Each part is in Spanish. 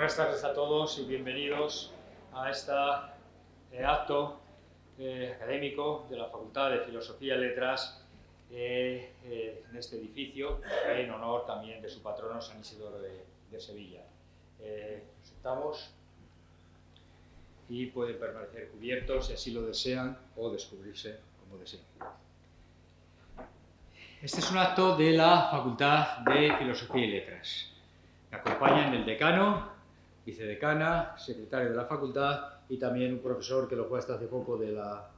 Buenas tardes a todos y bienvenidos a este acto académico de la Facultad de Filosofía y Letras en este edificio, en honor también de su patrono San Isidoro de Sevilla. Nos sentamos y pueden permanecer cubiertos si así lo desean o descubrirse como deseen. Este es un acto de la Facultad de Filosofía y Letras. Me acompañan el decano, vicedecana, secretario de la facultad y también un profesor que lo fue hasta hace poco de la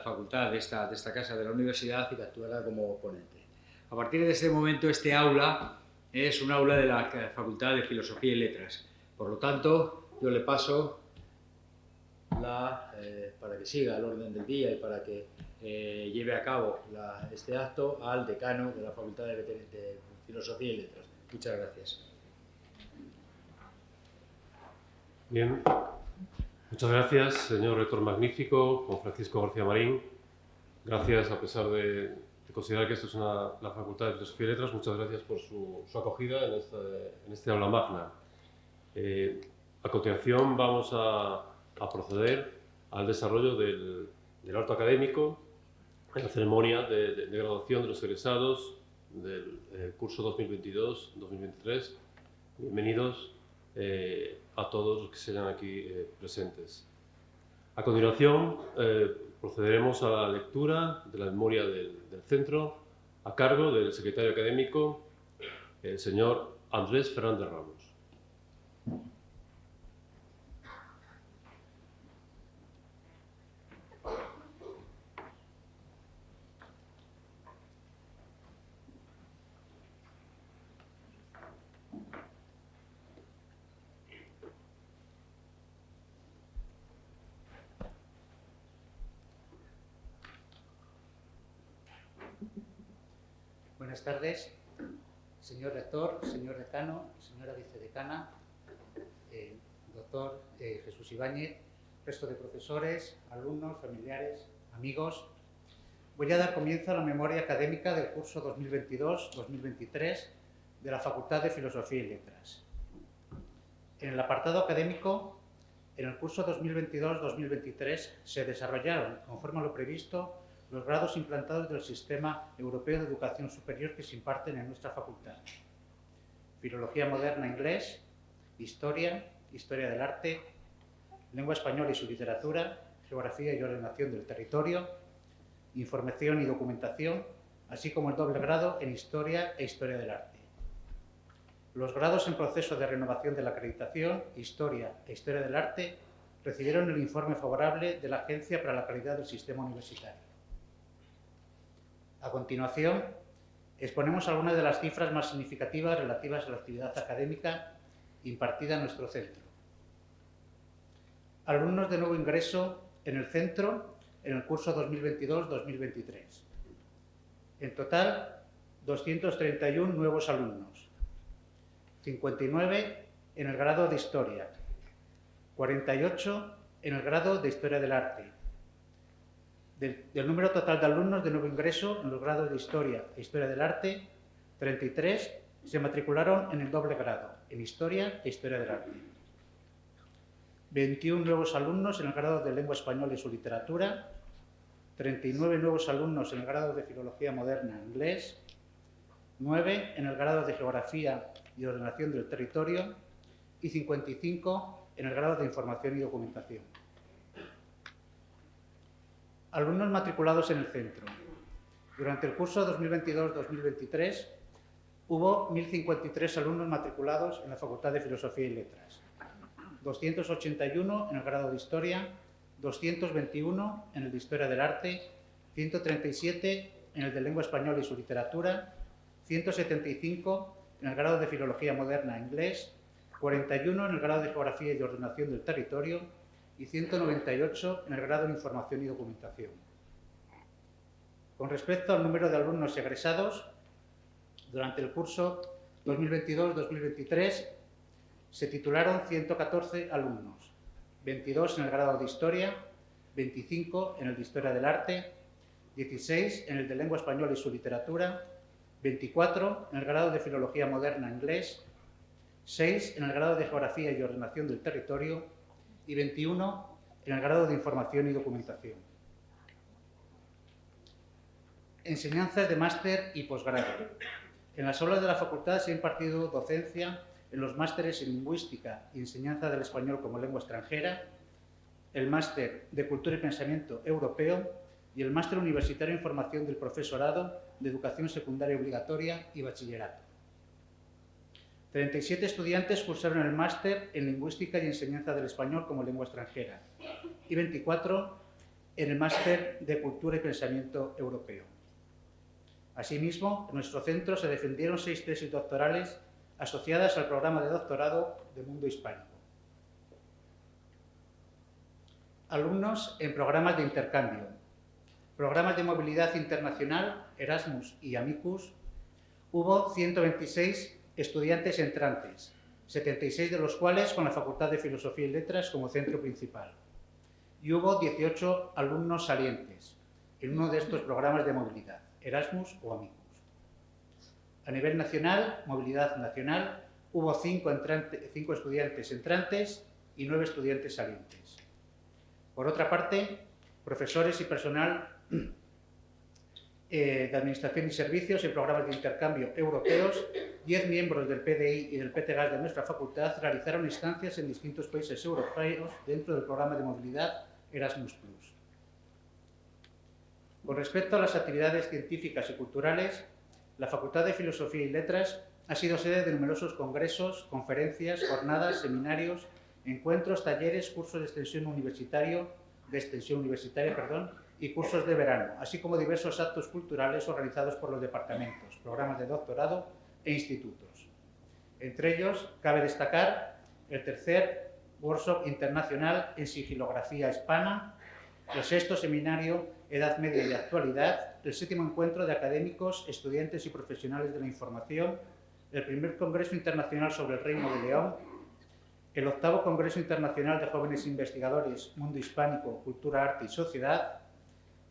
facultad de esta casa de la universidad y que actuará como ponente. A partir de este momento, este aula es un aula de la Facultad de Filosofía y Letras. Por lo tanto, yo le paso para que siga el orden del día y para que lleve a cabo este acto al decano de la Facultad de Filosofía y Letras. Muchas gracias. Bien, muchas gracias, señor rector magnífico, don Francisco García Marín. Gracias, a pesar de considerar que esto es la Facultad de Filosofía y Letras, muchas gracias por su acogida en este aula magna. A continuación vamos a proceder al desarrollo del acto académico en la ceremonia de graduación de los egresados del curso 2022-2023. Bienvenidos a todos los que sean aquí presentes. A continuación, procederemos a la lectura de la memoria del centro a cargo del secretario académico, el señor Andrés Fernández Ramos. Buenas tardes, señor rector, señor decano, señora vicedecana, doctor Jesús Ibáñez, resto de profesores, alumnos, familiares, amigos. Voy a dar comienzo a la memoria académica del curso 2022-2023 de la Facultad de Filosofía y Letras. En el apartado académico, en el curso 2022-2023 se desarrollaron, conforme a lo previsto, los grados implantados del Sistema Europeo de Educación Superior que se imparten en nuestra facultad. Filología moderna inglés, Historia, Historia del arte, Lengua española y su literatura, Geografía y ordenación del territorio, Información y documentación, así como el doble grado en Historia e Historia del arte. Los grados en proceso de renovación de la acreditación, Historia e Historia del arte, recibieron el informe favorable de la Agencia para la Calidad del Sistema Universitario. A continuación, exponemos algunas de las cifras más significativas relativas a la actividad académica impartida en nuestro centro. Alumnos de nuevo ingreso en el centro en el curso 2022-2023. En total, 231 nuevos alumnos, 59 en el grado de Historia, 48 en el grado de Historia del arte. Del número total de alumnos de nuevo ingreso en los grados de Historia e Historia del arte, 33 se matricularon en el doble grado, en Historia e Historia del arte. 21 nuevos alumnos en el grado de Lengua española y su literatura, 39 nuevos alumnos en el grado de Filología moderna inglés, 9 en el grado de Geografía y ordenación del territorio y 55 en el grado de Información y documentación. Alumnos matriculados en el centro. Durante el curso 2022-2023 hubo 1.053 alumnos matriculados en la Facultad de Filosofía y Letras, 281 en el grado de Historia, 221 en el de Historia del arte, 137 en el de Lengua española y su literatura, 175 en el grado de Filología moderna inglés, 41 en el grado de Geografía y ordenación del territorio, y 198 en el grado de Información y Documentación. Con respecto al número de alumnos egresados, durante el curso 2022-2023 se titularon 114 alumnos, 22 en el grado de Historia, 25 en el de Historia del arte, 16 en el de Lengua española y su literatura, 24 en el grado de Filología moderna inglés, 6 en el grado de Geografía y Ordenación del Territorio y 21 en el grado de Información y Documentación. Enseñanzas de máster y posgrado. En las aulas de la facultad se ha impartido docencia en los másteres en Lingüística y Enseñanza del Español como Lengua Extranjera, el máster de Cultura y Pensamiento Europeo y el máster universitario en Formación del Profesorado de Educación Secundaria Obligatoria y Bachillerato. 37 estudiantes cursaron el máster en Lingüística y Enseñanza del Español como Lengua Extranjera y 24 en el máster de Cultura y Pensamiento Europeo. Asimismo, en nuestro centro se defendieron 6 tesis doctorales asociadas al programa de doctorado de Mundo Hispánico. Alumnos en programas de intercambio, programas de movilidad internacional, Erasmus y Amicus. Hubo 126 estudiantes entrantes, 76 de los cuales con la Facultad de Filosofía y Letras como centro principal. Y hubo 18 alumnos salientes en uno de estos programas de movilidad, Erasmus o Amicus. A nivel nacional, movilidad nacional, hubo 5 estudiantes entrantes y 9 estudiantes salientes. Por otra parte, profesores y personal de Administración y Servicios en programas de intercambio europeos, 10 miembros del PDI y del PTGAS de nuestra facultad realizaron estancias en distintos países europeos dentro del programa de movilidad Erasmus+. Con respecto a las actividades científicas y culturales, la Facultad de Filosofía y Letras ha sido sede de numerosos congresos, conferencias, jornadas, seminarios, encuentros, talleres, cursos de extensión universitaria, y cursos de verano, así como diversos actos culturales organizados por los departamentos, programas de doctorado e institutos. Entre ellos, cabe destacar el tercer Workshop Internacional en Sigilografía Hispana, el 6º Seminario Edad Media y Actualidad, el 7º Encuentro de Académicos, Estudiantes y Profesionales de la Información, el primer Congreso Internacional sobre el Reino de León, el 8º Congreso Internacional de Jóvenes Investigadores Mundo Hispánico, Cultura, Arte y Sociedad,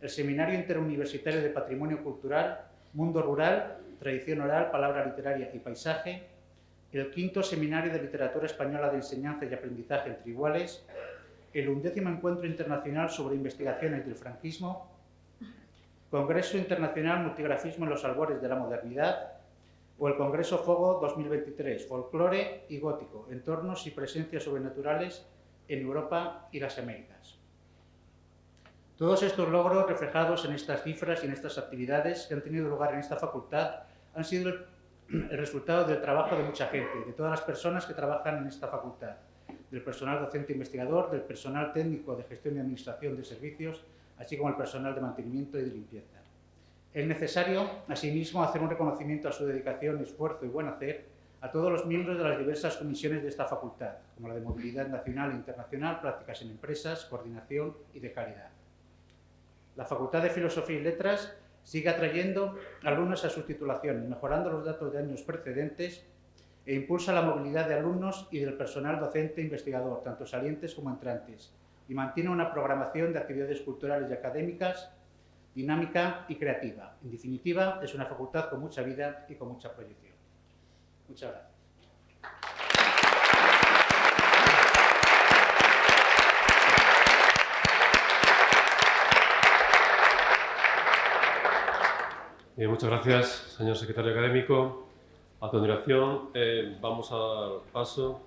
el Seminario Interuniversitario de Patrimonio Cultural, Mundo Rural, Tradición Oral, Palabra Literaria y Paisaje, el 5º Seminario de Literatura Española de Enseñanza y Aprendizaje entre Iguales, el 11º Encuentro Internacional sobre Investigaciones del Franquismo, Congreso Internacional Multigrafismo en los Albores de la Modernidad, o el Congreso Fogo 2023, Folclore y Gótico, Entornos y Presencias Sobrenaturales en Europa y las Américas. Todos estos logros reflejados en estas cifras y en estas actividades que han tenido lugar en esta facultad han sido el resultado del trabajo de mucha gente, de todas las personas que trabajan en esta facultad, del personal docente investigador, del personal técnico de gestión y administración de servicios, así como el personal de mantenimiento y de limpieza. Es necesario, asimismo, hacer un reconocimiento a su dedicación, esfuerzo y buen hacer a todos los miembros de las diversas comisiones de esta facultad, como la de Movilidad Nacional e Internacional, Prácticas en Empresas, Coordinación y de Calidad. La Facultad de Filosofía y Letras sigue atrayendo alumnos a sus titulaciones, mejorando los datos de años precedentes e impulsa la movilidad de alumnos y del personal docente e investigador, tanto salientes como entrantes, y mantiene una programación de actividades culturales y académicas dinámica y creativa. En definitiva, es una facultad con mucha vida y con mucha proyección. Muchas gracias. Muchas gracias, señor secretario académico. A continuación, vamos a dar paso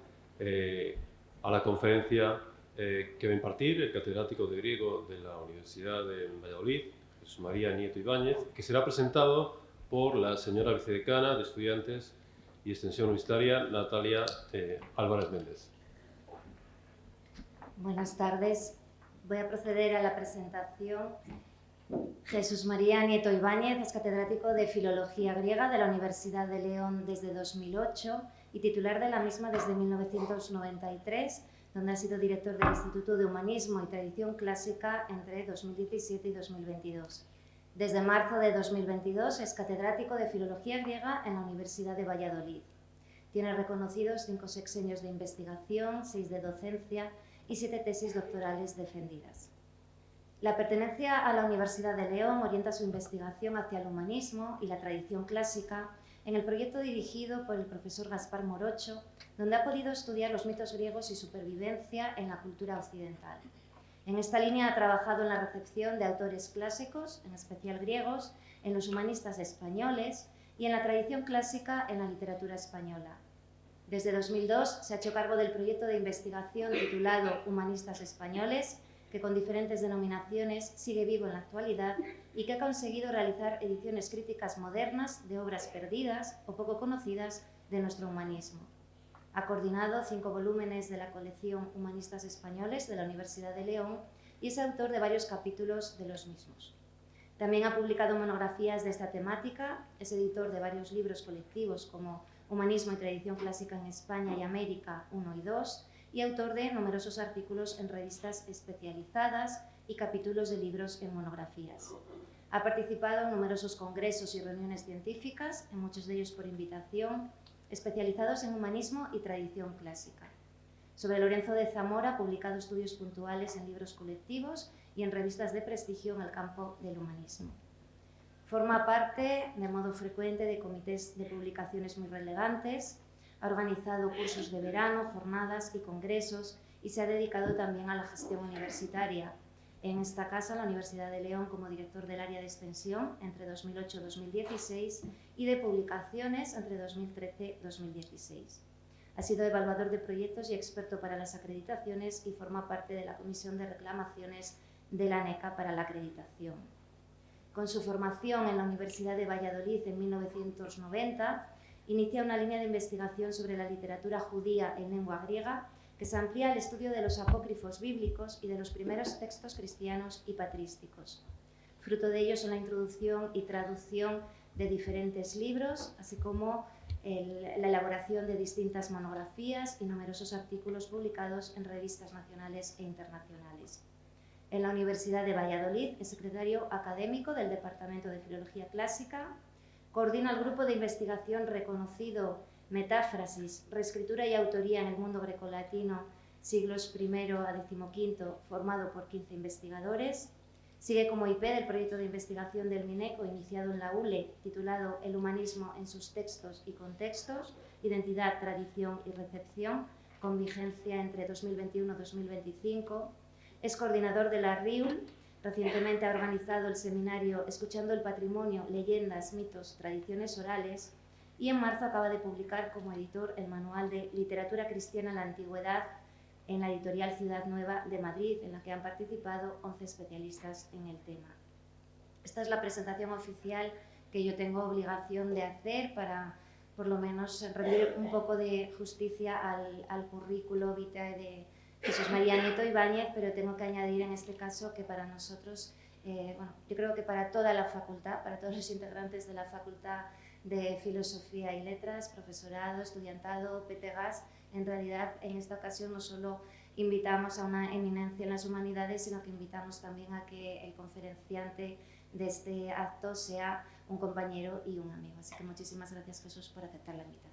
a la conferencia que va a impartir el catedrático de griego de la Universidad de Valladolid, Jesús María Nieto Ibáñez, que será presentado por la señora vicedecana de Estudiantes y Extensión Universitaria, Natalia Álvarez Méndez. Buenas tardes. Voy a proceder a la presentación. Jesús María Nieto Ibáñez es catedrático de Filología Griega de la Universidad de León desde 2008 y titular de la misma desde 1993, donde ha sido director del Instituto de Humanismo y Tradición Clásica entre 2017 y 2022. Desde marzo de 2022 es catedrático de Filología Griega en la Universidad de Valladolid. Tiene reconocidos 5 sexenios de investigación, 6 de docencia y 7 tesis doctorales defendidas. La pertenencia a la Universidad de León orienta su investigación hacia el humanismo y la tradición clásica, en el proyecto dirigido por el profesor Gaspar Morocho, donde ha podido estudiar los mitos griegos y supervivencia en la cultura occidental. En esta línea ha trabajado en la recepción de autores clásicos, en especial griegos, en los humanistas españoles y en la tradición clásica en la literatura española. Desde 2002 se ha hecho cargo del proyecto de investigación titulado Humanistas Españoles, que con diferentes denominaciones sigue vivo en la actualidad y que ha conseguido realizar ediciones críticas modernas de obras perdidas o poco conocidas de nuestro humanismo. Ha coordinado 5 volúmenes de la colección Humanistas Españoles de la Universidad de León y es autor de varios capítulos de los mismos. También ha publicado monografías de esta temática, es editor de varios libros colectivos como Humanismo y Tradición Clásica en España y América 1 y 2, y autor de numerosos artículos en revistas especializadas y capítulos de libros en monografías. Ha participado en numerosos congresos y reuniones científicas, en muchos de ellos por invitación, especializados en humanismo y tradición clásica. Sobre Lorenzo de Zamora ha publicado estudios puntuales en libros colectivos y en revistas de prestigio en el campo del humanismo. Forma parte de modo frecuente de comités de publicaciones muy relevantes, ha organizado cursos de verano, jornadas y congresos y se ha dedicado también a la gestión universitaria. En esta casa, la Universidad de León, como director del área de extensión entre 2008-2016 y de publicaciones entre 2013-2016. Ha sido evaluador de proyectos y experto para las acreditaciones y forma parte de la Comisión de Reclamaciones de la ANECA para la acreditación. Con su formación en la Universidad de Valladolid en 1990, inicia una línea de investigación sobre la literatura judía en lengua griega que se amplía al estudio de los apócrifos bíblicos y de los primeros textos cristianos y patrísticos. Fruto de ello son la introducción y traducción de diferentes libros, así como la elaboración de distintas monografías y numerosos artículos publicados en revistas nacionales e internacionales. En la Universidad de Valladolid es secretario académico del Departamento de Filología Clásica. Coordina el grupo de investigación reconocido Metáfrasis, Reescritura y Autoría en el Mundo Grecolatino, siglos I a XV, formado por 15 investigadores. Sigue como IP del proyecto de investigación del Mineco, iniciado en la ULE, titulado El humanismo en sus textos y contextos, identidad, tradición y recepción, con vigencia entre 2021-2025. Es coordinador de la RIUL. Recientemente ha organizado el seminario Escuchando el Patrimonio, Leyendas, Mitos, Tradiciones Orales y en marzo acaba de publicar como editor el Manual de Literatura Cristiana en la Antigüedad en la editorial Ciudad Nueva de Madrid, en la que han participado 11 especialistas en el tema. Esta es la presentación oficial que yo tengo obligación de hacer para, por lo menos, rendir un poco de justicia al currículo vitae de Jesús María Nieto Ibáñez, pero tengo que añadir en este caso que para nosotros, yo creo que para toda la facultad, para todos los integrantes de la Facultad de Filosofía y Letras, profesorado, estudiantado, PTGAS, en realidad en esta ocasión no solo invitamos a una eminencia en las humanidades, sino que invitamos también a que el conferenciante de este acto sea un compañero y un amigo. Así que muchísimas gracias, Jesús, por aceptar la invitación.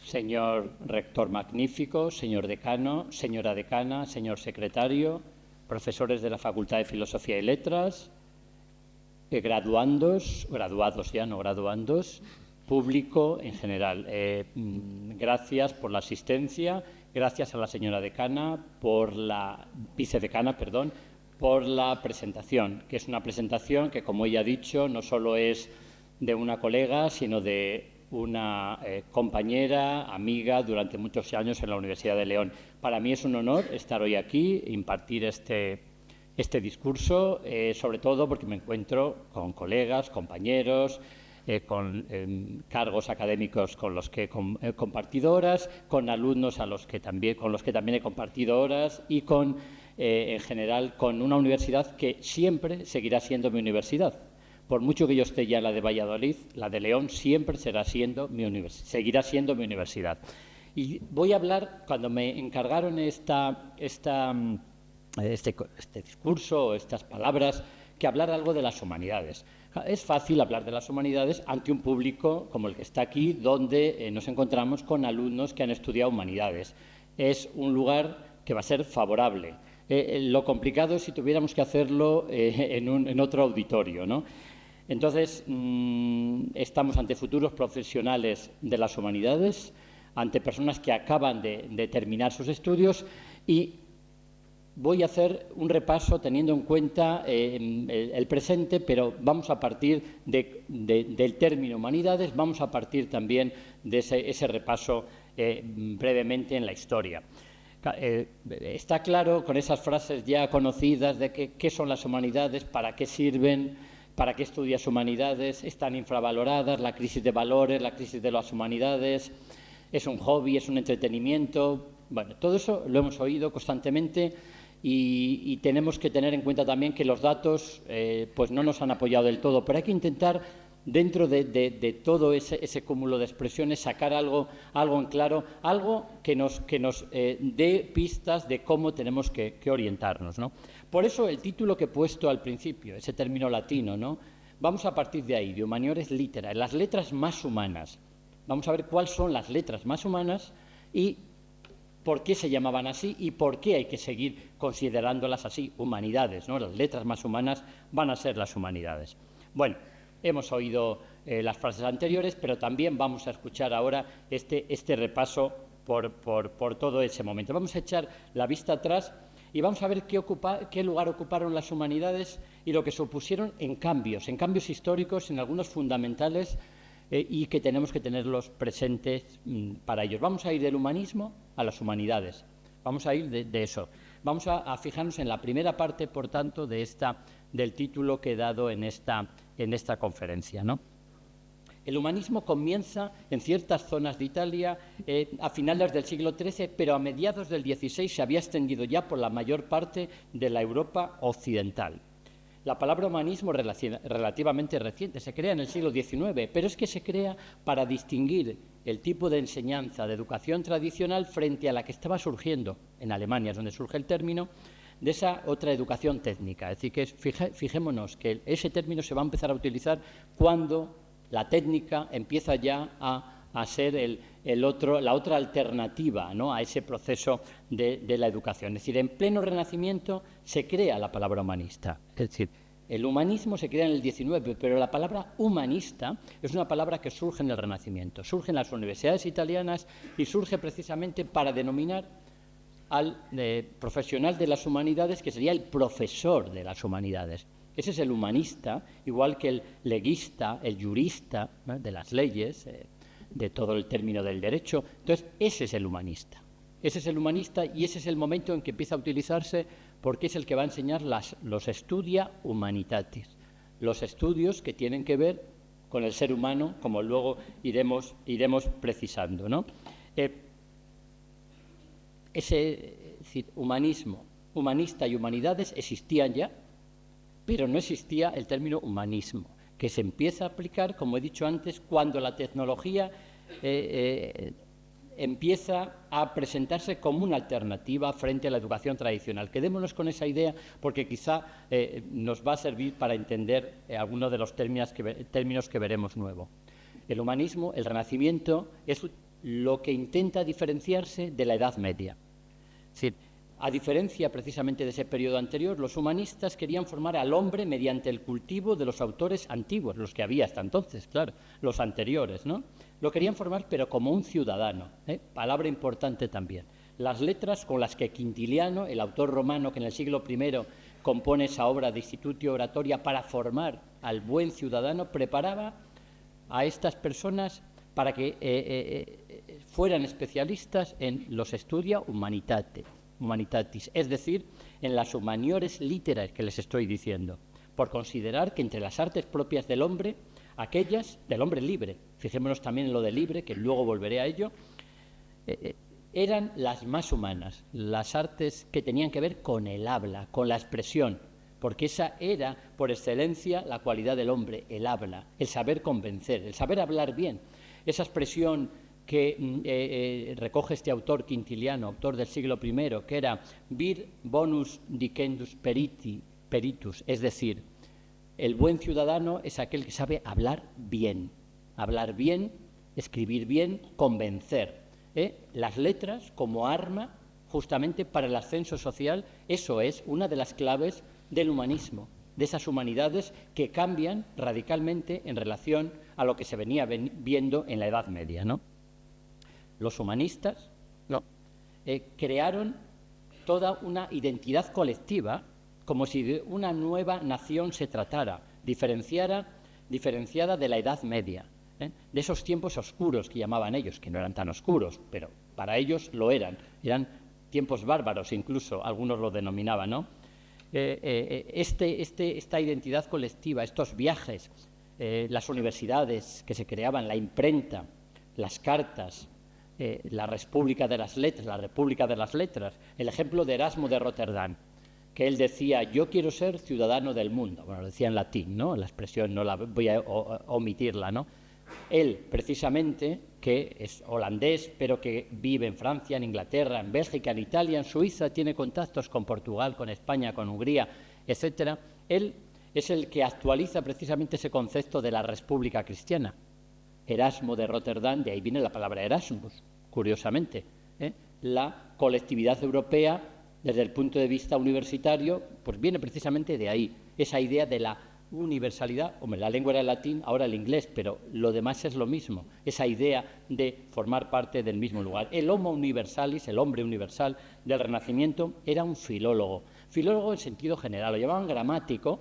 Señor rector magnífico, señor decano, señora decana, señor secretario, profesores de la Facultad de Filosofía y Letras, graduados ya, no graduandos, público en general. Gracias por la asistencia, gracias a la señora decana, vicedecana, por la presentación, que es una presentación que, como ella ha dicho, no solo es de una colega, sino de una compañera, amiga, durante muchos años en la Universidad de León. Para mí es un honor estar hoy aquí, impartir este discurso, sobre todo porque me encuentro con colegas, compañeros, con cargos académicos con los que he compartido horas, con alumnos con los que también he compartido horas y en general con una universidad que siempre seguirá siendo mi universidad. Por mucho que yo esté ya en la de Valladolid, la de León siempre seguirá siendo mi universidad. Y voy a hablar, cuando me encargaron este discurso, estas palabras, que hablar algo de las humanidades. Es fácil hablar de las humanidades ante un público como el que está aquí, donde nos encontramos con alumnos que han estudiado humanidades. es un lugar que va a ser favorable. Lo complicado es si tuviéramos que hacerlo en otro auditorio, ¿no? Entonces, estamos ante futuros profesionales de las humanidades, ante personas que acaban de terminar sus estudios, y voy a hacer un repaso teniendo en cuenta el presente, pero vamos a partir del término humanidades, vamos a partir también de ese repaso brevemente en la historia. Está claro con esas frases ya conocidas de qué son las humanidades, para qué sirven, para qué estudias humanidades, están infravaloradas, la crisis de valores, la crisis de las humanidades, es un hobby, es un entretenimiento. Bueno, todo eso lo hemos oído constantemente y tenemos que tener en cuenta también que los datos pues no nos han apoyado del todo, pero hay que intentar, dentro de todo ese cúmulo de expresiones, sacar algo en claro, algo que nos dé pistas de cómo tenemos que orientarnos, ¿no? Por eso el título que he puesto al principio, ese término latino, ¿no? Vamos a partir de ahí, de humaniores literae, las letras más humanas. Vamos a ver cuáles son las letras más humanas y por qué se llamaban así y por qué hay que seguir considerándolas así, humanidades, ¿no? Las letras más humanas van a ser las humanidades. Bueno, hemos oído las frases anteriores, pero también vamos a escuchar ahora este repaso por todo ese momento. Vamos a echar la vista atrás y vamos a ver qué lugar ocuparon las humanidades y lo que supusieron en cambios históricos, en algunos fundamentales, y que tenemos que tenerlos presentes para ellos. Vamos a ir del humanismo a las humanidades. Vamos a ir de eso. Vamos a fijarnos en la primera parte, por tanto, del título que he dado en esta conferencia, ¿no? El humanismo comienza en ciertas zonas de Italia a finales del siglo XIII, pero a mediados del XVI se había extendido ya por la mayor parte de la Europa occidental. La palabra humanismo es relativamente reciente, se crea en el siglo XIX, pero es que se crea para distinguir el tipo de enseñanza, de educación tradicional, frente a la que estaba surgiendo en Alemania, es donde surge el término, de esa otra educación técnica. Es decir, que fijémonos que ese término se va a empezar a utilizar cuando la técnica empieza ya a ser la otra alternativa, ¿no?, a ese proceso de la educación. Es decir, en pleno Renacimiento se crea la palabra humanista. Es decir, el humanismo se crea en el XIX, pero la palabra humanista es una palabra que surge en el Renacimiento, surge en las universidades italianas y surge precisamente para denominar al profesional de las humanidades, que sería el profesor de las humanidades. Ese es el humanista, igual que el leguista, el jurista, ¿no?, de las leyes, de todo el término del derecho. Entonces, ese es el humanista. Ese es el humanista y ese es el momento en que empieza a utilizarse, porque es el que va a enseñar los studia humanitatis, los estudios que tienen que ver con el ser humano, como luego iremos precisando, ¿no? Es decir, humanismo, humanista y humanidades existían ya, pero no existía el término humanismo, que se empieza a aplicar, como he dicho antes, cuando la tecnología empieza a presentarse como una alternativa frente a la educación tradicional. Quedémonos con esa idea porque quizá nos va a servir para entender algunos de los términos que veremos nuevo. El humanismo, el Renacimiento, es lo que intenta diferenciarse de la Edad Media. Es decir, a diferencia precisamente de ese periodo anterior, los humanistas querían formar al hombre mediante el cultivo de los autores antiguos, los que había hasta entonces, claro, los anteriores, ¿no? Lo querían formar, pero como un ciudadano, palabra importante también. Las letras con las que Quintiliano, el autor romano que en el siglo I compone esa obra de Institutio Oratoria para formar al buen ciudadano, preparaba a estas personas para que fueran especialistas en los studia humanitatis, es decir, en las humaniores literae que les estoy diciendo, por considerar que entre las artes propias del hombre, aquellas del hombre libre, fijémonos también en lo de libre, que luego volveré a ello, eran las más humanas, las artes que tenían que ver con el habla, con la expresión, porque esa era, por excelencia, la cualidad del hombre, el habla, el saber convencer, el saber hablar bien, esa expresión que recoge este autor Quintiliano, autor del siglo I, que era vir bonus dicendus peritus, es decir, el buen ciudadano es aquel que sabe hablar bien, escribir bien, convencer. las letras como arma justamente para el ascenso social. Eso es una de las claves del humanismo, de esas humanidades que cambian radicalmente en relación a lo que se venía viendo en la Edad Media, ¿no? Los humanistas crearon toda una identidad colectiva, como si de una nueva nación se tratara, diferenciada de la Edad Media, de esos tiempos oscuros que llamaban ellos, que no eran tan oscuros, pero para ellos lo eran tiempos bárbaros, incluso algunos lo denominaban, ¿no? Esta identidad colectiva, estos viajes, las universidades que se creaban, la imprenta, las cartas, la República de las Letras, el ejemplo de Erasmo de Rotterdam, que él decía: yo quiero ser ciudadano del mundo. Bueno, lo decía en latín, ¿no? La expresión no la voy a omitirla, ¿no? Él, precisamente, que es holandés, pero que vive en Francia, en Inglaterra, en Bélgica, en Italia, en Suiza, tiene contactos con Portugal, con España, con Hungría, etcétera. Él es el que actualiza precisamente ese concepto de la República Cristiana. Erasmo de Rotterdam, de ahí viene la palabra Erasmus, curiosamente. La colectividad europea, desde el punto de vista universitario, pues viene precisamente de ahí, esa idea de la universalidad. Hombre, la lengua era el latín, ahora el inglés, pero lo demás es lo mismo, esa idea de formar parte del mismo lugar. El homo universalis, el hombre universal del Renacimiento, era un filólogo en sentido general, lo llamaban gramático,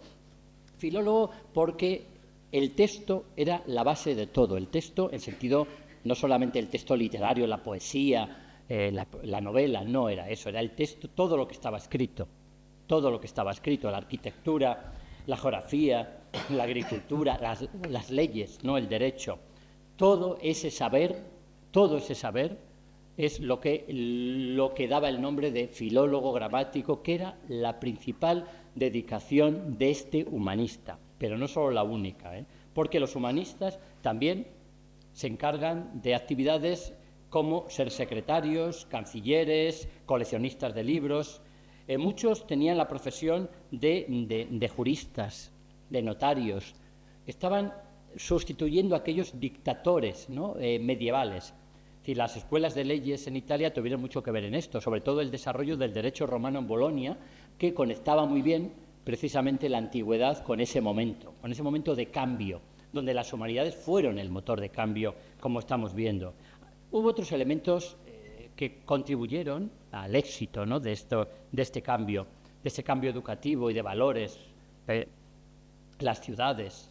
filólogo porque el texto era la base de todo, el texto en sentido, no solamente el texto literario, la poesía, la novela, no era eso, era el texto, todo lo que estaba escrito, la arquitectura, la geografía, la agricultura, las leyes, ¿no? El derecho, todo ese saber es lo que daba el nombre de filólogo gramático, que era la principal dedicación de este humanista, pero no solo la única, porque los humanistas también se encargan de actividades como ser secretarios, cancilleres, coleccionistas de libros. Muchos tenían la profesión de juristas, de notarios. Estaban sustituyendo a aquellos dictadores, ¿no? Medievales. Es decir, las escuelas de leyes en Italia tuvieron mucho que ver en esto, sobre todo el desarrollo del derecho romano en Bolonia, que conectaba muy bien precisamente la antigüedad con ese momento de cambio, donde las humanidades fueron el motor de cambio, como estamos viendo. Hubo otros elementos que contribuyeron al éxito, ¿no? de este cambio educativo y de valores, las ciudades,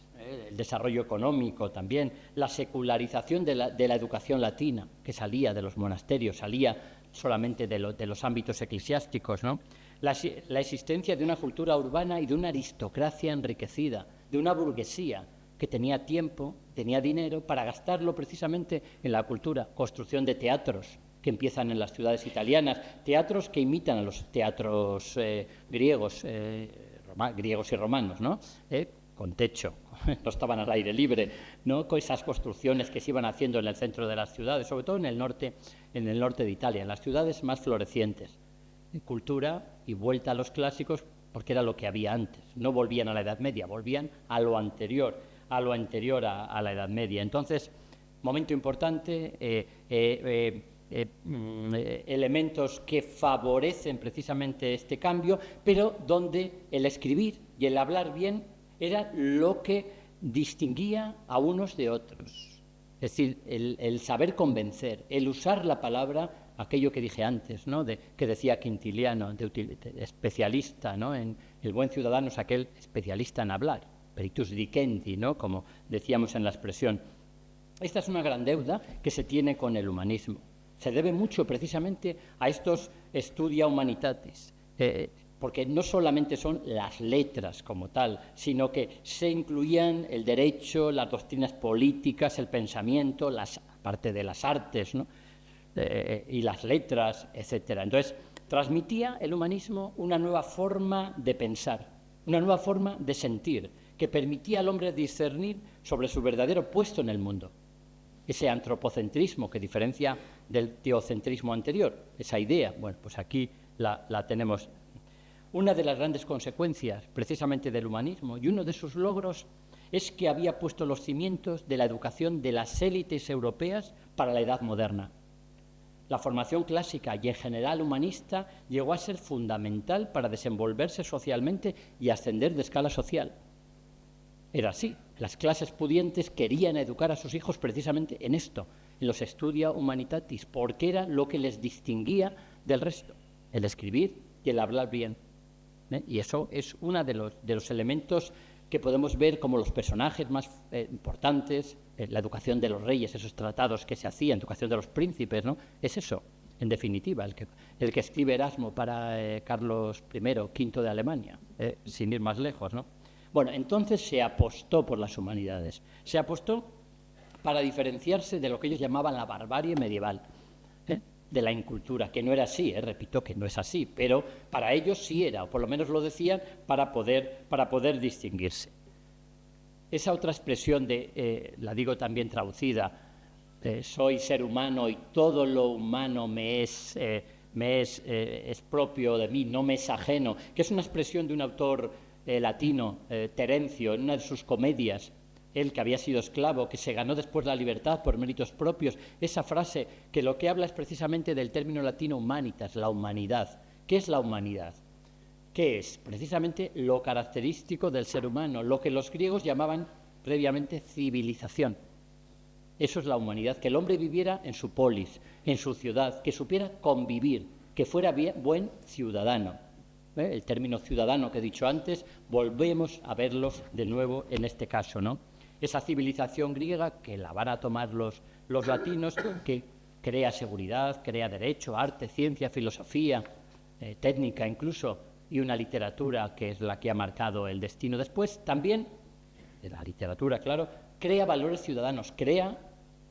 el desarrollo económico también, la secularización de la educación latina, que salía de los monasterios, salía solamente de los ámbitos eclesiásticos, ¿no? La existencia de una cultura urbana y de una aristocracia enriquecida, de una burguesía que tenía tiempo, tenía dinero para gastarlo precisamente en la cultura, construcción de teatros que empiezan en las ciudades italianas, teatros que imitan a los teatros griegos y romanos, ¿no? Con techo, no estaban al aire libre, ¿no? Con esas construcciones que se iban haciendo en el centro de las ciudades, sobre todo en el norte de Italia, en las ciudades más florecientes. Cultura y vuelta a los clásicos, porque era lo que había antes. No volvían a la Edad Media, volvían a lo anterior a la Edad Media. Entonces, momento importante, elementos que favorecen precisamente este cambio, pero donde el escribir y el hablar bien era lo que distinguía a unos de otros. Es decir, el saber convencer, el usar la palabra, aquello que dije antes, ¿no? Que decía Quintiliano, de especialista, ¿no? En el buen ciudadano es aquel especialista en hablar, peritus dicendi, ¿no? Como decíamos en la expresión. Esta es una gran deuda que se tiene con el humanismo. Se debe mucho precisamente a estos studia humanitatis, porque no solamente son las letras como tal, sino que se incluían el derecho, las doctrinas políticas, el pensamiento, parte de las artes, ¿no? Y las letras, etcétera. Entonces, transmitía el humanismo una nueva forma de pensar, una nueva forma de sentir, que permitía al hombre discernir sobre su verdadero puesto en el mundo. Ese antropocentrismo que diferencia del teocentrismo anterior, esa idea, bueno, pues aquí la tenemos. Una de las grandes consecuencias precisamente del humanismo y uno de sus logros es que había puesto los cimientos de la educación de las élites europeas para la edad moderna. la formación clásica y en general humanista llegó a ser fundamental para desenvolverse socialmente y ascender de escala social. Era así. Las clases pudientes querían educar a sus hijos precisamente en esto, en los Studia Humanitatis, porque era lo que les distinguía del resto, el escribir y el hablar bien. Y eso es uno de los elementos que podemos ver como los personajes más importantes, la educación de los reyes, esos tratados que se hacían, educación de los príncipes, ¿no? Es eso, en definitiva, el que escribe Erasmo para Carlos I, V de Alemania, sin ir más lejos, ¿no? Bueno, entonces se apostó por las humanidades, se apostó para diferenciarse de lo que ellos llamaban la barbarie medieval, de la incultura, que no era así, repito que no es así, pero para ellos sí era, o por lo menos lo decían, para poder distinguirse. Esa otra expresión la digo también traducida, soy ser humano y todo lo humano me es propio de mí, no me es ajeno, que es una expresión de un autor latino, Terencio, en una de sus comedias, él que había sido esclavo, que se ganó después la libertad por méritos propios, esa frase que lo que habla es precisamente del término latino humanitas, la humanidad. ¿Qué es la humanidad? ¿Qué es? Precisamente lo característico del ser humano, lo que los griegos llamaban previamente civilización. Eso es la humanidad, que el hombre viviera en su polis, en su ciudad, que supiera convivir, que fuera buen ciudadano. El término ciudadano que he dicho antes, volvemos a verlos de nuevo en este caso, ¿no? Esa civilización griega que la van a tomar los latinos, que crea seguridad, crea derecho, arte, ciencia, filosofía, técnica incluso, y una literatura que es la que ha marcado el destino después. También, de la literatura, claro, crea valores ciudadanos, crea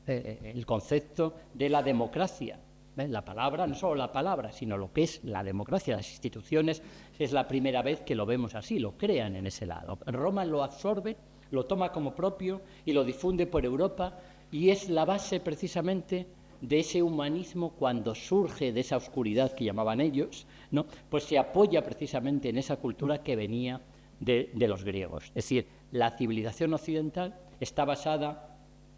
el concepto de la democracia. La palabra, no solo la palabra, sino lo que es la democracia, las instituciones, es la primera vez que lo vemos así, lo crean en ese lado. Roma lo absorbe, lo toma como propio y lo difunde por Europa, y es la base precisamente de ese humanismo cuando surge de esa oscuridad que llamaban ellos, ¿no? Pues se apoya precisamente en esa cultura que venía de los griegos. Es decir, la civilización occidental está basada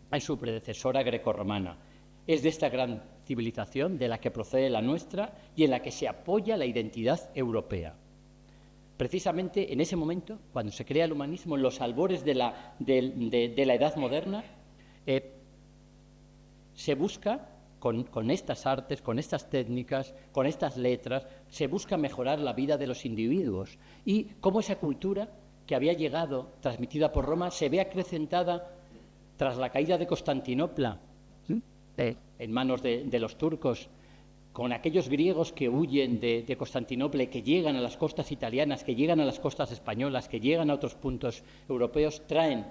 en su predecesora grecorromana. Es de esta gran civilización de la que procede la nuestra y en la que se apoya la identidad europea. Precisamente en ese momento, cuando se crea el humanismo, en los albores de la Edad Moderna, se busca, con estas artes, con estas técnicas, con estas letras, se busca mejorar la vida de los individuos. Y cómo esa cultura que había llegado, transmitida por Roma, se ve acrecentada tras la caída de Constantinopla, en manos de los turcos, con aquellos griegos que huyen de Constantinopla y que llegan a las costas italianas, que llegan a las costas españolas, que llegan a otros puntos europeos, traen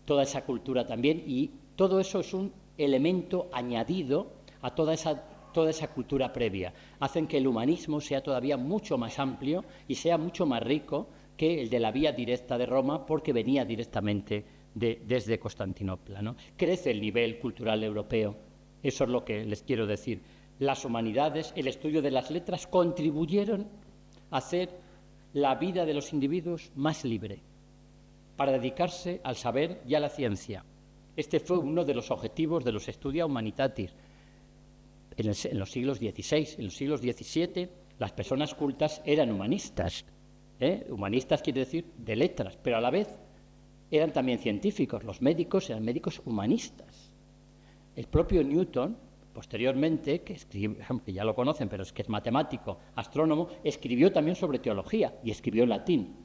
toda esa cultura también, y todo eso es un elemento añadido a toda esa cultura previa. Hacen que el humanismo sea todavía mucho más amplio y sea mucho más rico que el de la vía directa de Roma, porque venía directamente desde Constantinopla, ¿no? Crece el nivel cultural europeo. Eso es lo que les quiero decir. Las humanidades, el estudio de las letras, contribuyeron a hacer la vida de los individuos más libre, para dedicarse al saber y a la ciencia. Este fue uno de los objetivos de los Studia Humanitatis. En los siglos XVI, en los siglos XVII, las personas cultas eran humanistas. Humanistas quiere decir de letras, pero a la vez eran también científicos. Los médicos eran médicos humanistas. El propio Newton, posteriormente, que ya lo conocen, pero es que es matemático, astrónomo, escribió también sobre teología y escribió en latín.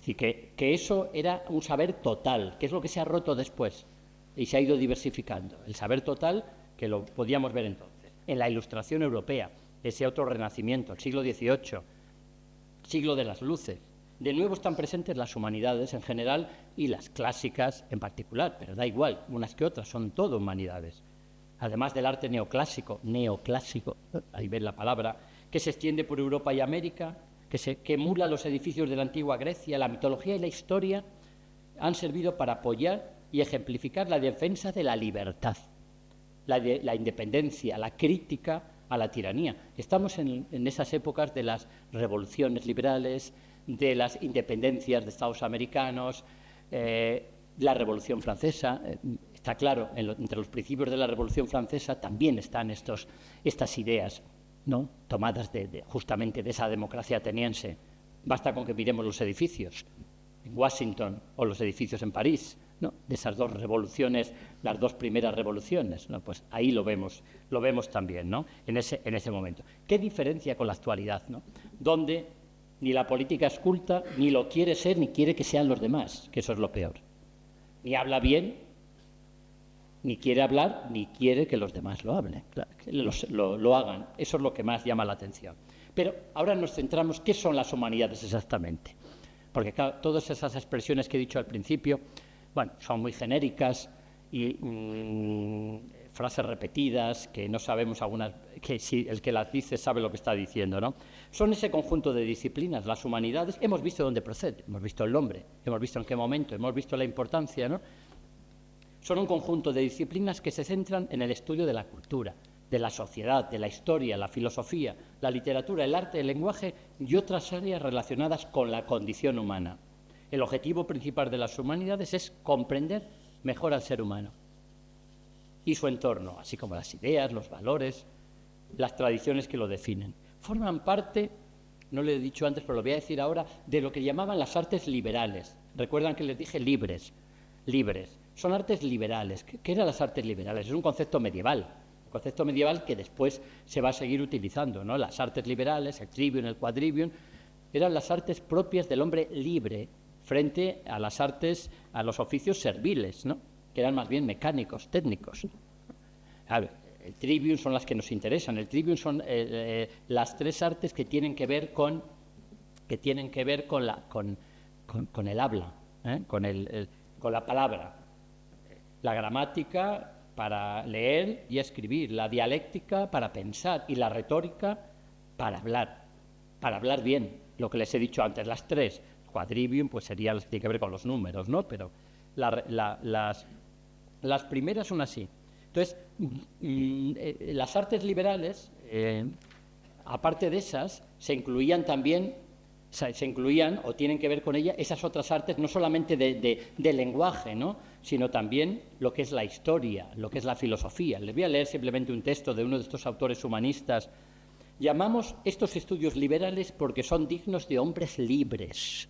Es decir, que eso era un saber total, que es lo que se ha roto después y se ha ido diversificando. El saber total, que lo podíamos ver entonces. En la Ilustración europea, ese otro renacimiento, el siglo XVIII, siglo de las luces. De nuevo están presentes las humanidades en general y las clásicas en particular, pero da igual, unas que otras, son todo humanidades. Además del arte neoclásico, ahí ven la palabra, que se extiende por Europa y América, que emula los edificios de la antigua Grecia, la mitología y la historia, han servido para apoyar y ejemplificar la defensa de la libertad, la independencia, la crítica a la tiranía. Estamos en esas épocas de las revoluciones liberales, de las independencias de Estados americanos, la Revolución Francesa. está claro, entre los principios de la Revolución Francesa también están estas ideas, ¿no?, tomadas justamente de esa democracia ateniense. Basta con que miremos los edificios en Washington o los edificios en París, ¿no?, de esas dos revoluciones, las dos primeras revoluciones, ¿no? Pues ahí lo vemos también, ¿no?, en ese momento. ¿Qué diferencia con la actualidad, ¿no?, donde ni la política es culta, ni lo quiere ser, ni quiere que sean los demás, que eso es lo peor? Ni habla bien, ni quiere hablar, ni quiere que los demás lo hablen, claro, que lo hagan. Eso es lo que más llama la atención. Pero ahora nos centramos, ¿qué son las humanidades exactamente? Porque claro, todas esas expresiones que he dicho al principio, bueno, son muy genéricas y frases repetidas que no sabemos algunas, que si el que las dice sabe lo que está diciendo, ¿no? Son ese conjunto de disciplinas, las humanidades. Hemos visto dónde procede, hemos visto el nombre, hemos visto en qué momento, hemos visto la importancia, ¿no? Son un conjunto de disciplinas que se centran en el estudio de la cultura, de la sociedad, de la historia, la filosofía, la literatura, el arte, el lenguaje y otras áreas relacionadas con la condición humana. El objetivo principal de las humanidades es comprender mejor al ser humano y su entorno, así como las ideas, los valores, las tradiciones que lo definen. Forman parte, no lo he dicho antes, pero lo voy a decir ahora, de lo que llamaban las artes liberales. Recuerdan que les dije libres. Son artes liberales. ¿Qué eran las artes liberales? Es un concepto medieval que después se va a seguir utilizando, ¿no? Las artes liberales, el trivium, el quadrivium, eran las artes propias del hombre libre frente a las artes, a los oficios serviles, ¿no?, que eran más bien mecánicos, técnicos. Claro, el trivium son las que nos interesan. El trivium son las tres artes que tienen que ver con el habla, con la palabra. La gramática para leer y escribir, la dialéctica para pensar y la retórica para hablar bien, lo que les he dicho antes, las tres. Quadrivium pues tiene que ver con los números, ¿no? Pero las primeras son así. Entonces, las artes liberales, aparte de esas, se incluían o tienen que ver con ellas esas otras artes, no solamente de lenguaje, ¿no?, sino también lo que es la historia, lo que es la filosofía. Les voy a leer simplemente un texto de uno de estos autores humanistas. Llamamos estos estudios liberales porque son dignos de hombres libres.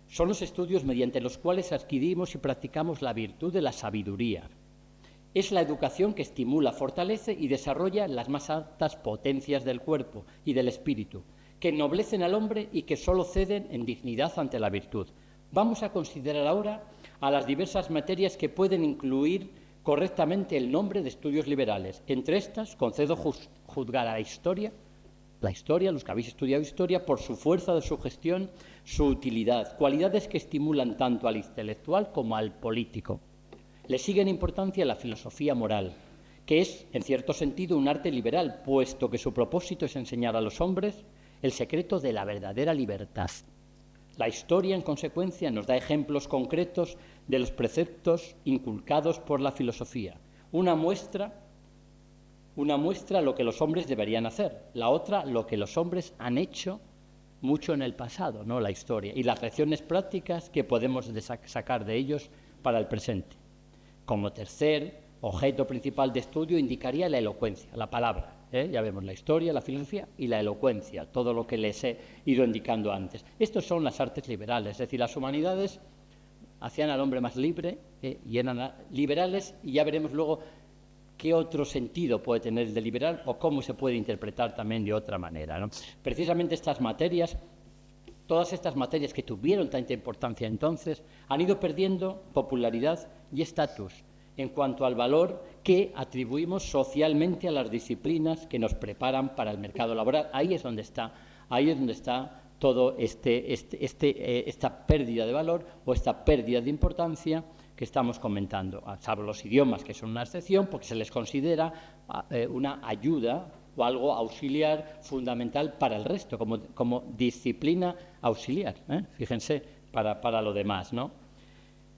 Son los estudios mediante los cuales adquirimos y practicamos la virtud de la sabiduría. Es la educación que estimula, fortalece y desarrolla las más altas potencias del cuerpo y del espíritu, que ennoblecen al hombre y que sólo ceden en dignidad ante la virtud. Vamos a considerar ahora a las diversas materias que pueden incluir correctamente el nombre de estudios liberales. Entre estas, concedo juzgar a la historia, los que habéis estudiado historia, por su fuerza de sugestión, su utilidad, cualidades que estimulan tanto al intelectual como al político. Le sigue en importancia la filosofía moral, que es, en cierto sentido, un arte liberal, puesto que su propósito es enseñar a los hombres el secreto de la verdadera libertad. La historia, en consecuencia, nos da ejemplos concretos de los preceptos inculcados por la filosofía. Una muestra lo que los hombres deberían hacer, la otra lo que los hombres han hecho mucho en el pasado, ¿no?, la historia, y las lecciones prácticas que podemos sacar de ellos para el presente. Como tercer objeto principal de estudio indicaría la elocuencia, la palabra. Ya vemos la historia, la filosofía y la elocuencia, todo lo que les he ido indicando antes. Estos son las artes liberales, es decir, las humanidades hacían al hombre más libre y eran liberales, y ya veremos luego qué otro sentido puede tener el de liberal o cómo se puede interpretar también de otra manera, ¿no? Precisamente estas materias, todas estas materias que tuvieron tanta importancia entonces, han ido perdiendo popularidad y estatus en cuanto al valor que atribuimos socialmente a las disciplinas que nos preparan para el mercado laboral. Ahí es donde está todo esta pérdida de valor o esta pérdida de importancia que estamos comentando, salvo los idiomas, que son una excepción, porque se les considera una ayuda o algo auxiliar fundamental para el resto, como disciplina auxiliar, fíjense, para lo demás, ¿no?